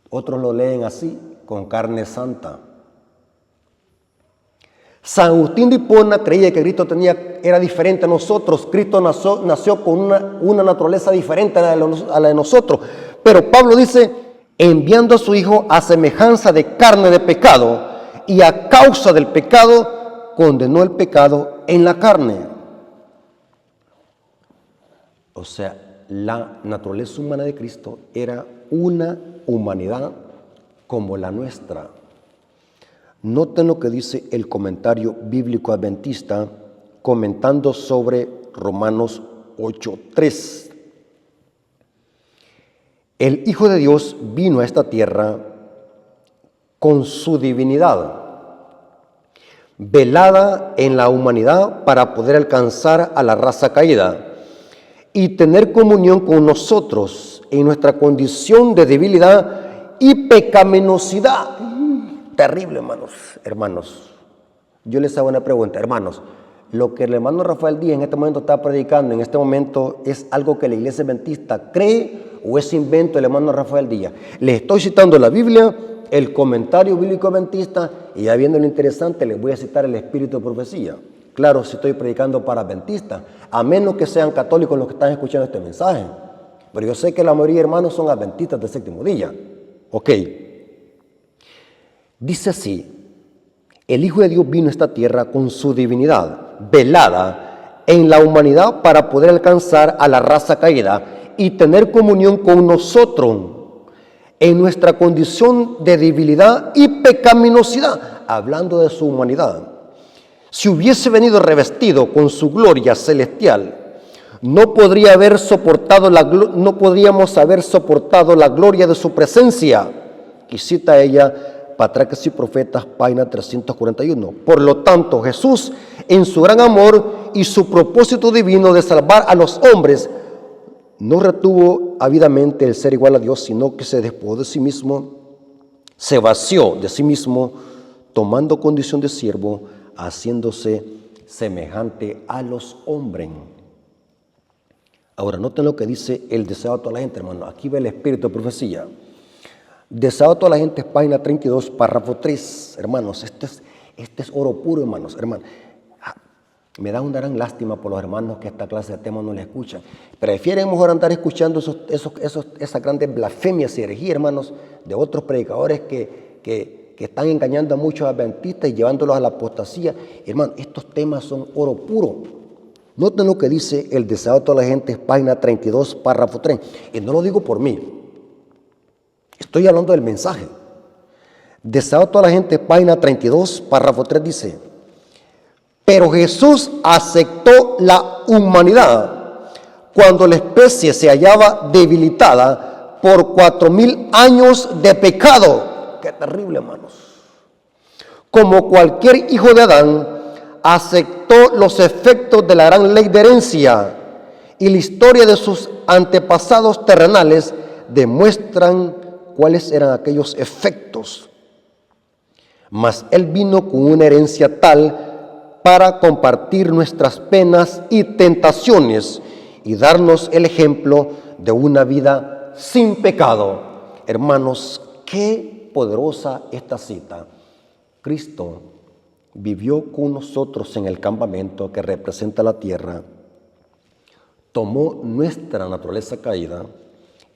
otros lo leen así, con carne santa. San Agustín de Hipona creía que Cristo era diferente a nosotros. Cristo nació con una naturaleza diferente a la de nosotros. Pero Pablo dice, enviando a su Hijo a semejanza de carne de pecado, y a causa del pecado condenó el pecado en la carne. O sea, la naturaleza humana de Cristo era una humanidad como la nuestra. Noten lo que dice el comentario bíblico adventista comentando sobre Romanos 8:3. El Hijo de Dios vino a esta tierra con su divinidad, velada en la humanidad para poder alcanzar a la raza caída y tener comunión con nosotros en nuestra condición de debilidad y pecaminosidad. Terrible, hermanos. Yo les hago una pregunta, hermanos. Lo que el hermano Rafael Díaz en este momento está predicando, en este momento, ¿es algo que la iglesia adventista cree o es invento del hermano Rafael Díaz? Les estoy citando la Biblia, el comentario bíblico adventista, y ya viendo lo interesante, les voy a citar el espíritu de profecía. Claro, si estoy predicando para adventistas, a menos que sean católicos los que están escuchando este mensaje. Pero yo sé que la mayoría de hermanos son adventistas del séptimo día. Ok. Dice así, el Hijo de Dios vino a esta tierra con su divinidad, velada en la humanidad para poder alcanzar a la raza caída y tener comunión con nosotros en nuestra condición de debilidad y pecaminosidad, hablando de su humanidad. Si hubiese venido revestido con su gloria celestial, no podríamos haber soportado la gloria de su presencia. Y cita ella Patriarcas y Profetas, página 341. Por lo tanto, Jesús, en su gran amor y su propósito divino de salvar a los hombres, no retuvo ávidamente el ser igual a Dios, sino que se despojó de sí mismo, se vació de sí mismo, tomando condición de siervo, haciéndose semejante a los hombres. Ahora, noten lo que dice el deseo de toda la gente, hermano. Aquí ve el espíritu de profecía. Deseo a toda la gente, página 32, párrafo 3. Hermanos, este es oro puro, hermanos. Me da una gran lástima por los hermanos que esta clase de temas no le escuchan. Prefieren mejor andar escuchando esas grandes blasfemias y herejías, hermanos, de otros predicadores que están engañando a muchos adventistas y llevándolos a la apostasía. Hermanos, estos temas son oro puro. Noten lo que dice el deseo de toda la gente, página 32, párrafo 3. Y no lo digo por mí. Estoy hablando del mensaje. Deseo a toda la gente, página 32, párrafo 3 dice: pero Jesús aceptó la humanidad cuando la especie se hallaba debilitada por 4000 años de pecado. Qué terrible, hermanos. como cualquier hijo de Adán, aceptó los efectos de la gran ley de herencia, y la historia de sus antepasados terrenales demuestran cuáles eran aquellos efectos. Mas Él vino con una herencia tal para compartir nuestras penas y tentaciones y darnos el ejemplo de una vida sin pecado. Hermanos, qué poderosa esta cita. Cristo vivió con nosotros en el campamento que representa la tierra, tomó nuestra naturaleza caída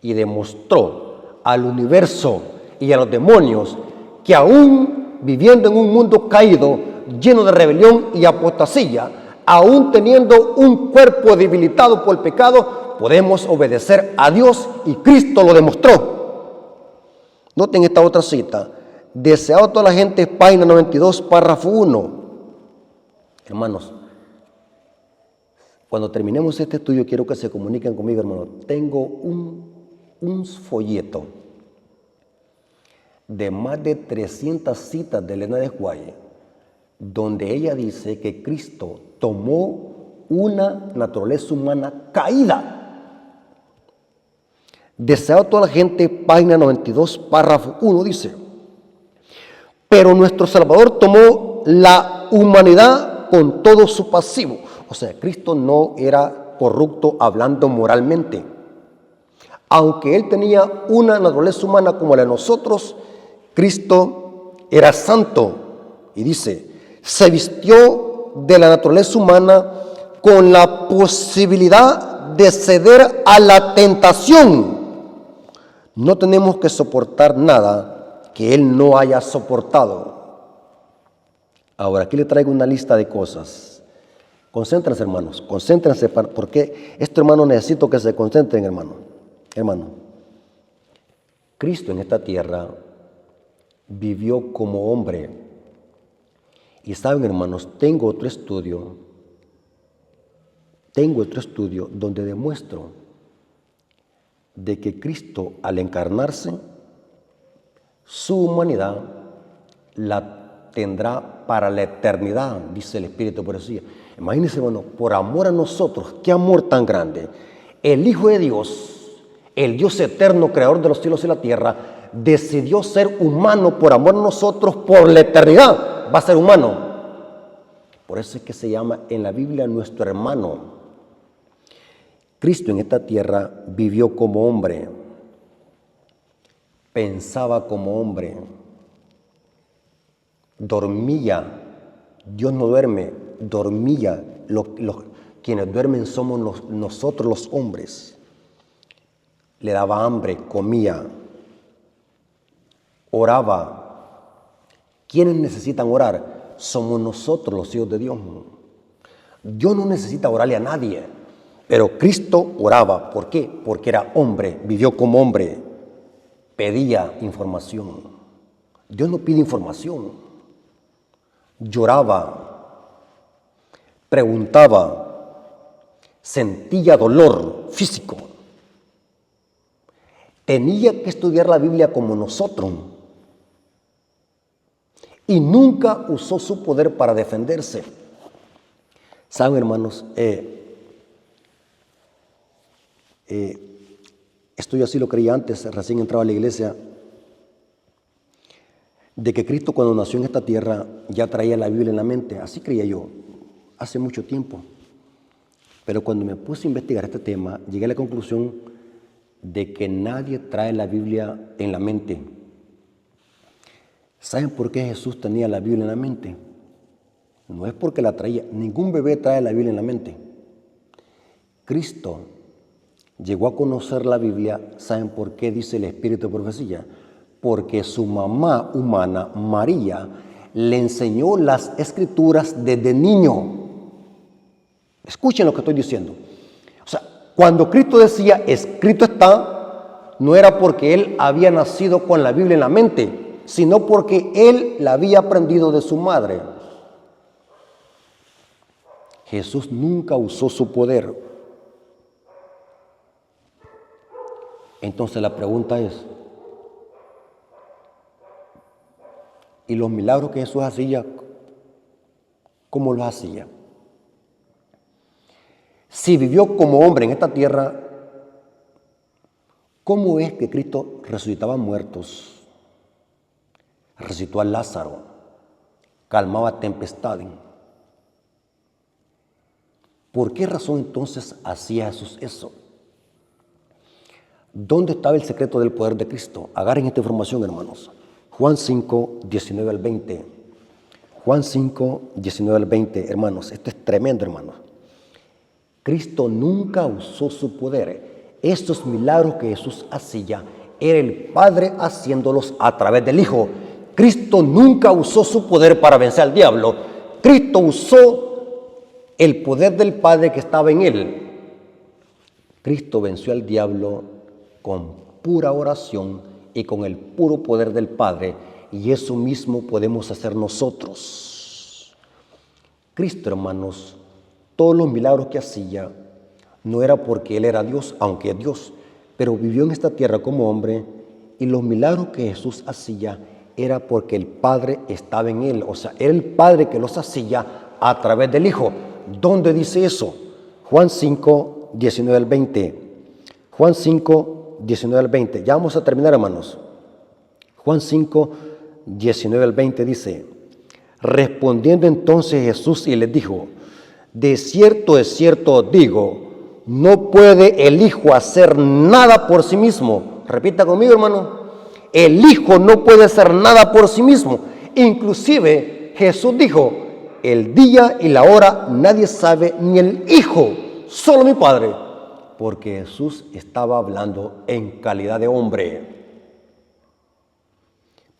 y demostró al universo y a los demonios que aún viviendo en un mundo caído, lleno de rebelión y apostasía, aún teniendo un cuerpo debilitado por el pecado, podemos obedecer a Dios, y Cristo lo demostró. Noten esta otra cita. Deseado a toda la gente, página 92, párrafo 1. Hermanos, cuando terminemos este estudio, quiero que se comuniquen conmigo, hermano. Tengo un folleto de más de 300 citas de Elena de White, donde ella dice que Cristo tomó una naturaleza humana caída. Deseado a toda la gente, página 92, párrafo 1, dice: pero nuestro Salvador tomó la humanidad con todo su pasivo. O sea, Cristo no era corrupto hablando moralmente. Aunque Él tenía una naturaleza humana como la de nosotros, Cristo era santo. Y dice, se vistió de la naturaleza humana con la posibilidad de ceder a la tentación. No tenemos que soportar nada que Él no haya soportado. Ahora, aquí le traigo una lista de cosas. Concéntrense, hermanos, concéntrense, porque esto, hermano, necesito que se concentren, hermano. Hermano, Cristo en esta tierra vivió como hombre. Y saben, hermanos, tengo otro estudio donde demuestro de que Cristo, al encarnarse, su humanidad la tendrá para la eternidad, dice el Espíritu de Profecía. Imagínense, hermano, por amor a nosotros, qué amor tan grande. El Hijo de Dios, el Dios eterno, creador de los cielos y la tierra, decidió ser humano por amor a nosotros por la eternidad. Va a ser humano. Por eso es que se llama en la Biblia nuestro hermano. Cristo en esta tierra vivió como hombre, pensaba como hombre, dormía. Dios no duerme, dormía. Quienes duermen somos nosotros los hombres. Le daba hambre, comía, oraba. ¿Quiénes necesitan orar? Somos nosotros los hijos de Dios. Dios no necesita orarle a nadie, pero Cristo oraba. ¿Por qué? Porque era hombre, vivió como hombre, pedía información. Dios no pide información. Lloraba, preguntaba, sentía dolor físico. Tenía que estudiar la Biblia como nosotros. Y nunca usó su poder para defenderse. ¿Saben, hermanos? Esto yo así lo creía antes, recién entraba a la iglesia, de que Cristo cuando nació en esta tierra ya traía la Biblia en la mente. Así creía yo, hace mucho tiempo. Pero cuando me puse a investigar este tema, llegué a la conclusión de que nadie trae la Biblia en la mente. ¿Saben por qué Jesús tenía la Biblia en la mente? No es porque la traía. Ningún bebé trae la Biblia en la mente. Cristo llegó a conocer la Biblia. ¿Saben por qué dice el Espíritu de Profecía? Porque su mamá humana, María, le enseñó las Escrituras desde niño. Escuchen lo que estoy diciendo. O sea, cuando Cristo decía, escrito está, no era porque Él había nacido con la Biblia en la mente, sino porque Él la había aprendido de su madre. Jesús nunca usó su poder. Entonces la pregunta es, Y los milagros que Jesús hacía, ¿cómo los hacía? Si vivió como hombre en esta tierra, ¿cómo es que Cristo resucitaba muertos? Resucitó a Lázaro, calmaba tempestades. ¿Por qué razón entonces hacía Jesús eso? ¿Dónde estaba el secreto del poder de Cristo? Agarren esta información, hermanos. Juan 5, 19 al 20. Juan 5, 19 al 20, hermanos. Esto es tremendo, hermanos. Cristo nunca usó su poder. Estos milagros que Jesús hacía, era el Padre haciéndolos a través del Hijo. Cristo nunca usó su poder para vencer al diablo. Cristo usó el poder del Padre que estaba en Él. Cristo venció al diablo con pura oración y con el puro poder del Padre. Y eso mismo podemos hacer nosotros. Cristo, hermanos, todos los milagros que hacía no era porque Él era Dios, aunque es Dios, pero vivió en esta tierra como hombre, y los milagros que Jesús hacía era porque el Padre estaba en Él. O sea, era el Padre que los hacía a través del Hijo. ¿Dónde dice eso? Juan 5, 19 al 20. Juan 5, 19 al 20. Ya vamos a terminar, hermanos. Juan 5, 19 al 20 dice: respondiendo entonces Jesús y les dijo: de cierto os digo, no puede el Hijo hacer nada por sí mismo. Repita conmigo, hermano. El Hijo no puede hacer nada por sí mismo. Inclusive Jesús dijo: el día y la hora nadie sabe, ni el Hijo, solo mi Padre. Porque Jesús estaba hablando en calidad de hombre.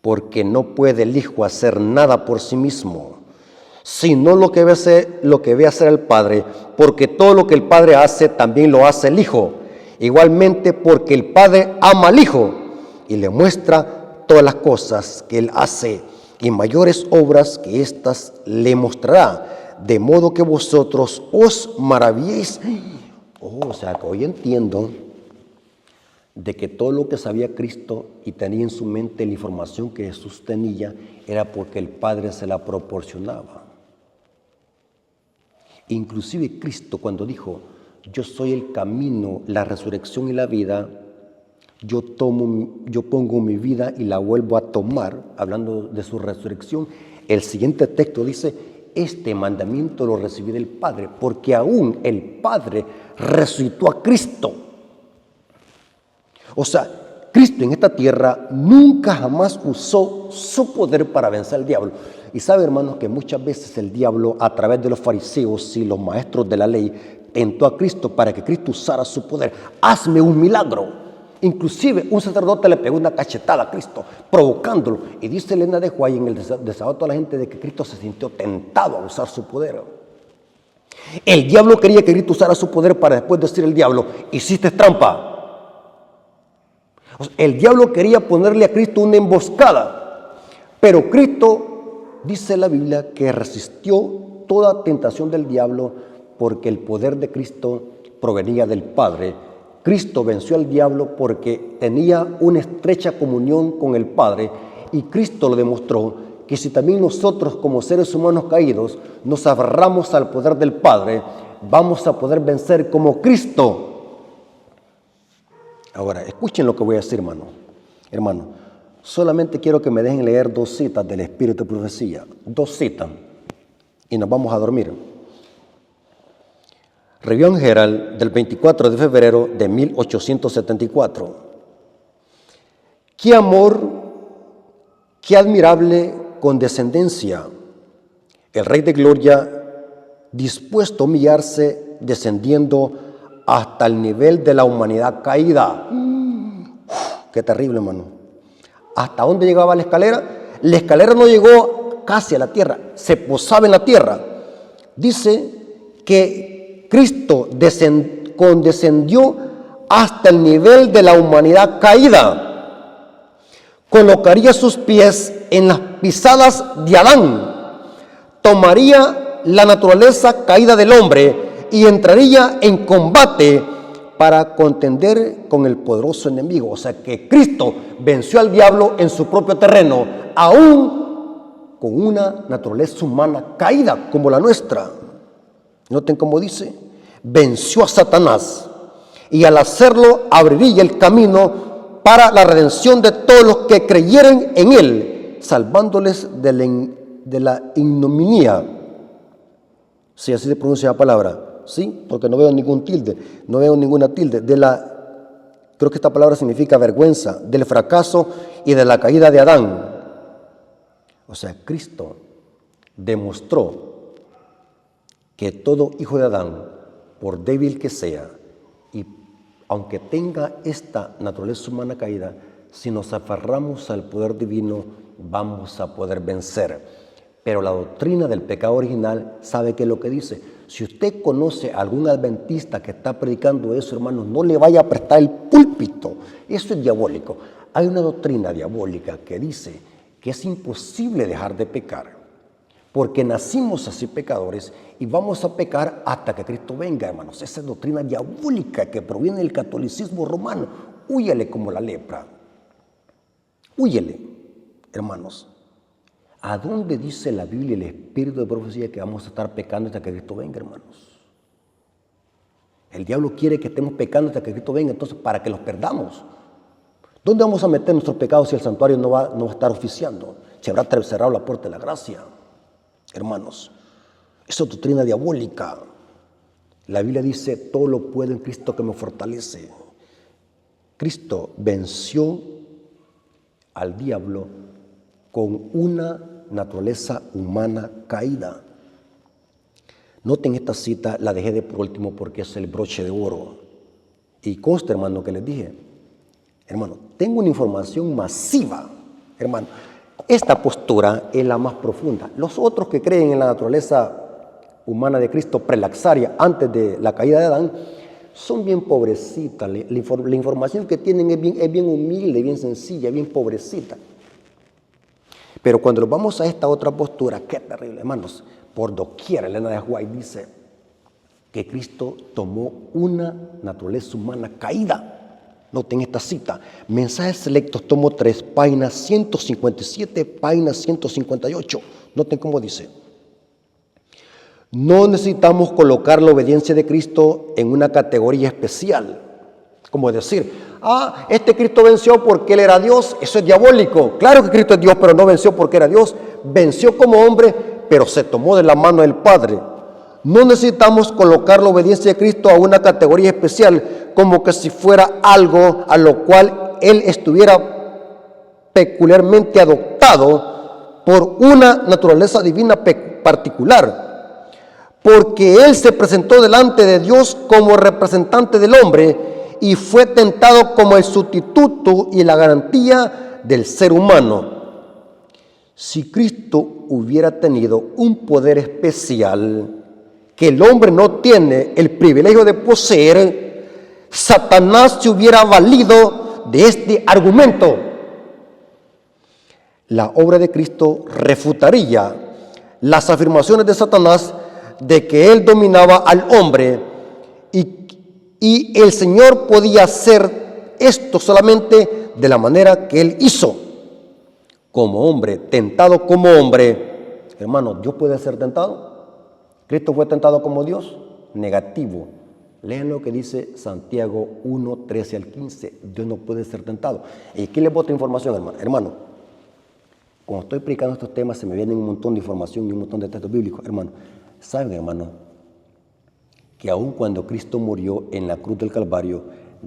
Porque no puede el Hijo hacer nada por sí mismo, sino lo que ve hacer el Padre, porque todo lo que el Padre hace, también lo hace el Hijo. Igualmente, porque el Padre ama al Hijo y le muestra todas las cosas que Él hace, y mayores obras que éstas le mostrará, de modo que vosotros os maravilléis. O sea, que hoy entiendo de que todo lo que sabía Cristo y tenía en su mente la información que Jesús tenía, era porque el Padre se la proporcionaba. Inclusive Cristo, cuando dijo: yo soy el camino, la resurrección y la vida, yo pongo mi vida y la vuelvo a tomar, hablando de su resurrección. El siguiente texto dice: este mandamiento lo recibí del Padre, porque aún el Padre resucitó a Cristo. O sea, Cristo en esta tierra nunca jamás usó su poder para vencer al diablo. Y sabe, hermanos, que muchas veces el diablo, a través de los fariseos y los maestros de la ley, tentó a Cristo para que Cristo usara su poder. Hazme un milagro. Inclusive un sacerdote le pegó una cachetada a Cristo, provocándolo. Y dice Elena de White en el desahogo a la gente de que Cristo se sintió tentado a usar su poder. El diablo quería que Cristo usara su poder para después decir el diablo: hiciste trampa. O sea, el diablo quería ponerle a Cristo una emboscada. Pero Cristo, dice la Biblia, que resistió toda tentación del diablo porque el poder de Cristo provenía del Padre. Cristo venció al diablo porque tenía una estrecha comunión con el Padre, y Cristo lo demostró que si también nosotros como seres humanos caídos nos aferramos al poder del Padre, vamos a poder vencer como Cristo. Ahora, escuchen lo que voy a decir, hermano. Solamente quiero que me dejen leer 2 citas del Espíritu de Profecía. 2 citas. Y nos vamos a dormir. Review Herald del 24 de febrero de 1874. ¡Qué amor, qué admirable condescendencia! El Rey de Gloria, dispuesto a humillarse, descendiendo hasta el nivel de la humanidad caída. ¡Qué terrible, hermano! ¿Hasta dónde llegaba la escalera? La escalera no llegó casi a la tierra, se posaba en la tierra. Dice que Cristo condescendió hasta el nivel de la humanidad caída. Colocaría sus pies en las pisadas de Adán. Tomaría la naturaleza caída del hombre y entraría en combate para contender con el poderoso enemigo. O sea que Cristo venció al diablo en su propio terreno, aún con una naturaleza humana caída como la nuestra. Noten cómo dice, venció a Satanás y al hacerlo abriría el camino para la redención de todos los que creyeren en él, salvándoles de la ignominia. Sí, así se pronuncia la palabra, sí, porque no veo ningún tilde, no veo ninguna tilde, creo que esta palabra significa vergüenza, del fracaso y de la caída de Adán. O sea, Cristo demostró que todo hijo de Adán, por débil que sea, y aunque tenga esta naturaleza humana caída, si nos aferramos al poder divino, vamos a poder vencer. Pero la doctrina del pecado original, ¿sabe qué es lo que dice? Si usted conoce a algún adventista que está predicando eso, hermanos, no le vaya a prestar el púlpito. Eso es diabólico. Hay una doctrina diabólica que dice que es imposible dejar de pecar, porque nacimos así pecadores y vamos a pecar hasta que Cristo venga, hermanos. Esa es doctrina diabólica que proviene del catolicismo romano. Húyele como la lepra. Húyele, hermanos. ¿A dónde dice la Biblia, el espíritu de profecía, que vamos a estar pecando hasta que Cristo venga, hermanos? El diablo quiere que estemos pecando hasta que Cristo venga, entonces para que los perdamos. ¿Dónde vamos a meter nuestros pecados si el santuario no va a estar oficiando? Se habrá cerrado la puerta de la gracia. Hermanos, esa es doctrina diabólica. La Biblia dice, todo lo puedo en Cristo que me fortalece. Cristo venció al diablo con una naturaleza humana caída. Noten esta cita, la dejé de por último porque es el broche de oro. Y consta, hermano, que les dije, hermano, tengo una información masiva, hermano. Esta postura es la más profunda. Los otros que creen en la naturaleza humana de Cristo prelaxaria antes de la caída de Adán, son bien pobrecitas. La información que tienen es bien humilde, bien sencilla, bien pobrecita. Pero cuando nos vamos a esta otra postura, qué terrible, hermanos. Por doquier, Elena de White dice que Cristo tomó una naturaleza humana caída. Noten esta cita, Mensajes Selectos, tomo 3, páginas 157, páginas 158. Noten cómo dice. No necesitamos colocar la obediencia de Cristo en una categoría especial. Como decir, este Cristo venció porque Él era Dios. Eso es diabólico. Claro que Cristo es Dios, pero no venció porque era Dios. Venció como hombre, pero se tomó de la mano del Padre. No necesitamos colocar la obediencia de Cristo a una categoría especial, como que si fuera algo a lo cual Él estuviera peculiarmente adoptado por una naturaleza divina particular. Porque Él se presentó delante de Dios como representante del hombre y fue tentado como el sustituto y la garantía del ser humano. Si Cristo hubiera tenido un poder especial que el hombre no tiene el privilegio de poseer, Satanás se hubiera valido de este argumento. La obra de Cristo refutaría las afirmaciones de Satanás de que él dominaba al hombre y el Señor podía hacer esto solamente de la manera que él hizo. Como hombre, tentado como hombre. Hermano, ¿Dios puede ser tentado? ¿Cristo fue tentado como Dios? Negativo. Lean lo que dice Santiago 1, 13 al 15. Dios no puede ser tentado. Y aquí les voy a otra información, hermano. Hermano, cuando estoy predicando estos temas se me vienen un montón de información y un montón de textos bíblicos. Hermano, ¿saben, hermano? Que aun cuando Cristo murió en la cruz del Calvario,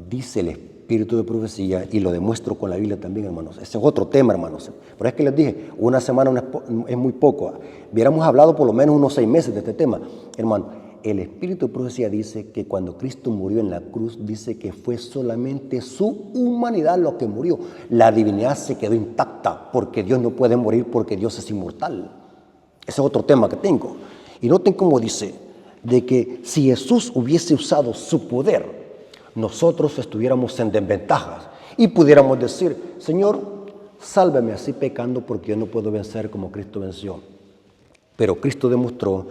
dice el espíritu de profecía, y lo demuestro con la Biblia también, hermanos. Ese es otro tema, hermanos. Pero es que les dije, una semana es muy poco. Hubiéramos hablado por lo menos unos 6 meses de este tema. Hermano, el espíritu de profecía dice que cuando Cristo murió en la cruz, dice que fue solamente su humanidad lo que murió. La divinidad se quedó intacta, porque Dios no puede morir porque Dios es inmortal. Ese es otro tema que tengo. Y noten cómo dice, de que si Jesús hubiese usado su poder, nosotros estuviéramos en desventajas y pudiéramos decir, Señor, sálvame así pecando porque yo no puedo vencer como Cristo venció. Pero Cristo demostró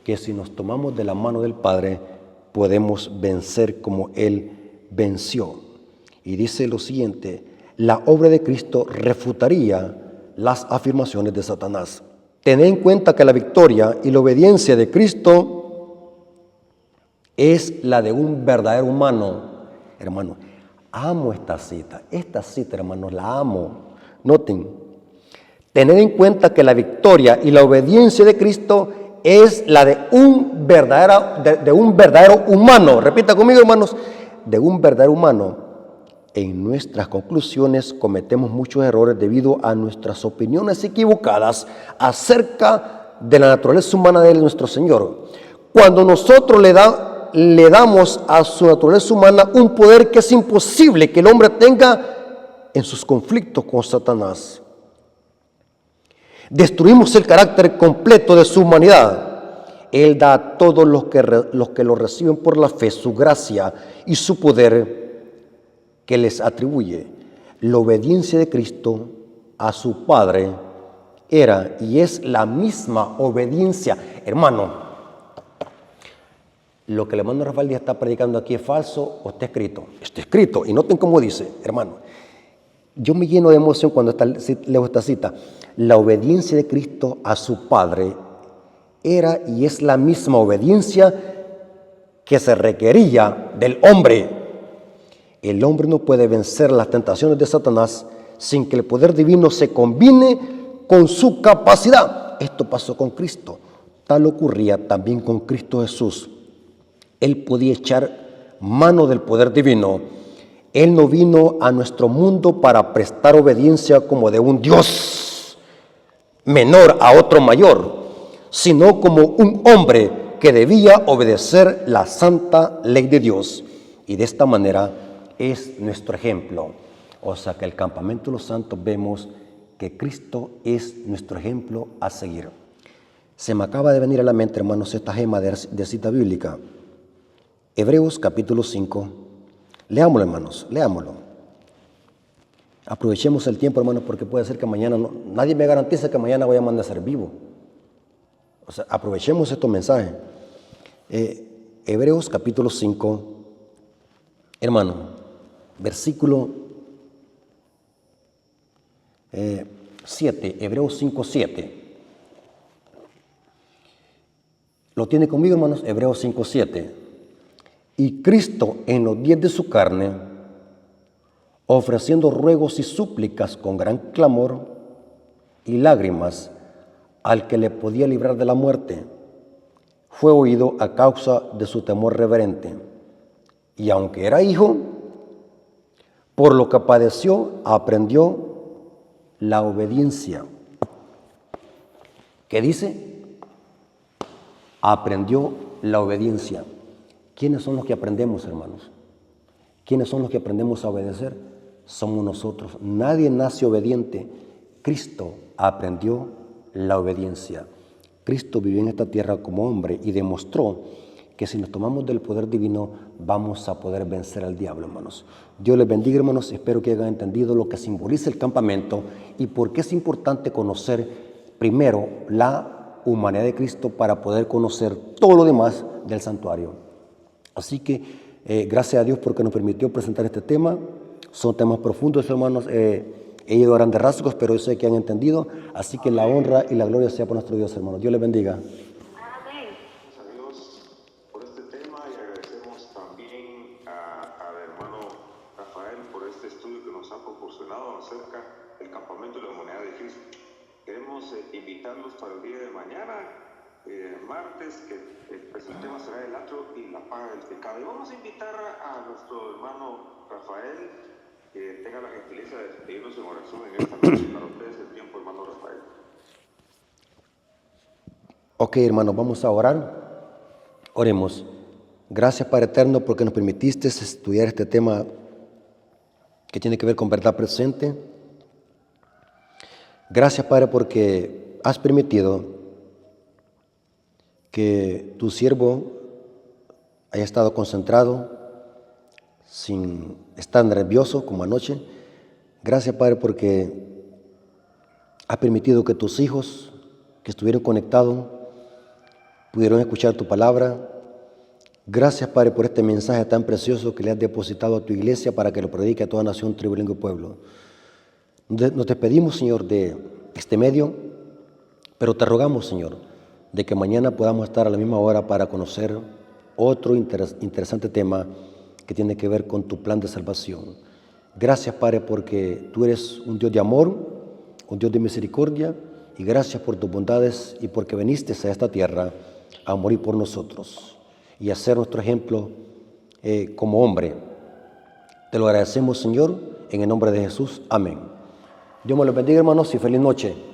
que si nos tomamos de la mano del Padre, podemos vencer como Él venció. Y dice lo siguiente, la obra de Cristo refutaría las afirmaciones de Satanás. Tened en cuenta que la victoria y la obediencia de Cristo es la de un verdadero humano. Hermano, amo esta cita, hermanos, la amo. Noten, tened en cuenta que la victoria y la obediencia de Cristo es la de un verdadero humano. Repita conmigo, hermanos, de un verdadero humano. En nuestras conclusiones cometemos muchos errores debido a nuestras opiniones equivocadas acerca de la naturaleza humana de nuestro Señor. Cuando nosotros le damos a su naturaleza humana un poder que es imposible que el hombre tenga en sus conflictos con Satanás. Destruimos el carácter completo de su humanidad. Él da a todos los que lo reciben por la fe su gracia y su poder que les atribuye. La obediencia de Cristo a su Padre era y es la misma obediencia. Hermano, lo que el hermano Rafael Díaz está predicando aquí es falso o está escrito. Está escrito, y noten cómo dice, hermano. Yo me lleno de emoción cuando leo esta cita. La obediencia de Cristo a su Padre era y es la misma obediencia que se requería del hombre. El hombre no puede vencer las tentaciones de Satanás sin que el poder divino se combine con su capacidad. Esto pasó con Cristo. Tal ocurría también con Cristo Jesús. Él podía echar mano del poder divino. Él no vino a nuestro mundo para prestar obediencia como de un Dios menor a otro mayor, sino como un hombre que debía obedecer la santa ley de Dios. Y de esta manera es nuestro ejemplo. O sea que el campamento de los santos vemos que Cristo es nuestro ejemplo a seguir. Se me acaba de venir a la mente, hermanos, esta gema de cita bíblica. Hebreos capítulo 5. Leámoslo, hermanos, leámoslo. Aprovechemos el tiempo, hermanos, porque puede ser que mañana, nadie me garantiza que mañana voy a amanecer vivo. O sea, aprovechemos estos mensajes. Hebreos capítulo 5, hermano. Versículo 7, Hebreos 5, 7. ¿Lo tiene conmigo, hermanos? Hebreos 5, 7. Y Cristo en los días de su carne, ofreciendo ruegos y súplicas con gran clamor y lágrimas al que le podía librar de la muerte, fue oído a causa de su temor reverente. Y aunque era hijo, por lo que padeció, aprendió la obediencia. ¿Qué dice? Aprendió la obediencia. ¿Quiénes son los que aprendemos, hermanos? ¿Quiénes son los que aprendemos a obedecer? Somos nosotros. Nadie nace obediente. Cristo aprendió la obediencia. Cristo vivió en esta tierra como hombre y demostró que si nos tomamos del poder divino vamos a poder vencer al diablo, hermanos. Dios les bendiga, hermanos. Espero que hayan entendido lo que simboliza el campamento y por qué es importante conocer primero la humanidad de Cristo para poder conocer todo lo demás del santuario. Así que gracias a Dios porque nos permitió presentar este tema. Son temas profundos, hermanos. He ido a grandes rasgos, pero yo sé que han entendido. Así que la honra y la gloria sea por nuestro Dios, hermanos. Dios les bendiga. Acerca del campamento de la humanidad de Cristo. Queremos invitarlos para el día de mañana, martes, que el tema será el atrio y la paga del pecado. Y vamos a invitar a nuestro hermano Rafael que tenga la gentileza de despedirnos en oración en esta noche. Para ustedes el tiempo, hermano Rafael. Ok, hermanos, vamos a orar. Oremos. Gracias, Padre Eterno, porque nos permitiste estudiar este tema que tiene que ver con verdad presente. Gracias, Padre, porque has permitido que tu siervo haya estado concentrado, sin estar nervioso como anoche. Gracias, Padre, porque has permitido que tus hijos que estuvieron conectados pudieron escuchar tu palabra. Gracias, Padre, por este mensaje tan precioso que le has depositado a tu iglesia para que lo predique a toda nación, tribu, lengua y pueblo. Nos despedimos, Señor, de este medio, Pero te rogamos, Señor, de que mañana podamos estar a la misma hora para conocer otro interesante tema que tiene que ver con tu plan de salvación. Gracias, Padre, porque tú eres un Dios de amor, un Dios de misericordia, y gracias por tus bondades y porque viniste a esta tierra a morir por nosotros y a ser nuestro ejemplo como hombre. Te lo agradecemos, Señor, en el nombre de Jesús. Amén. Dios me los bendiga, hermanos, y feliz noche.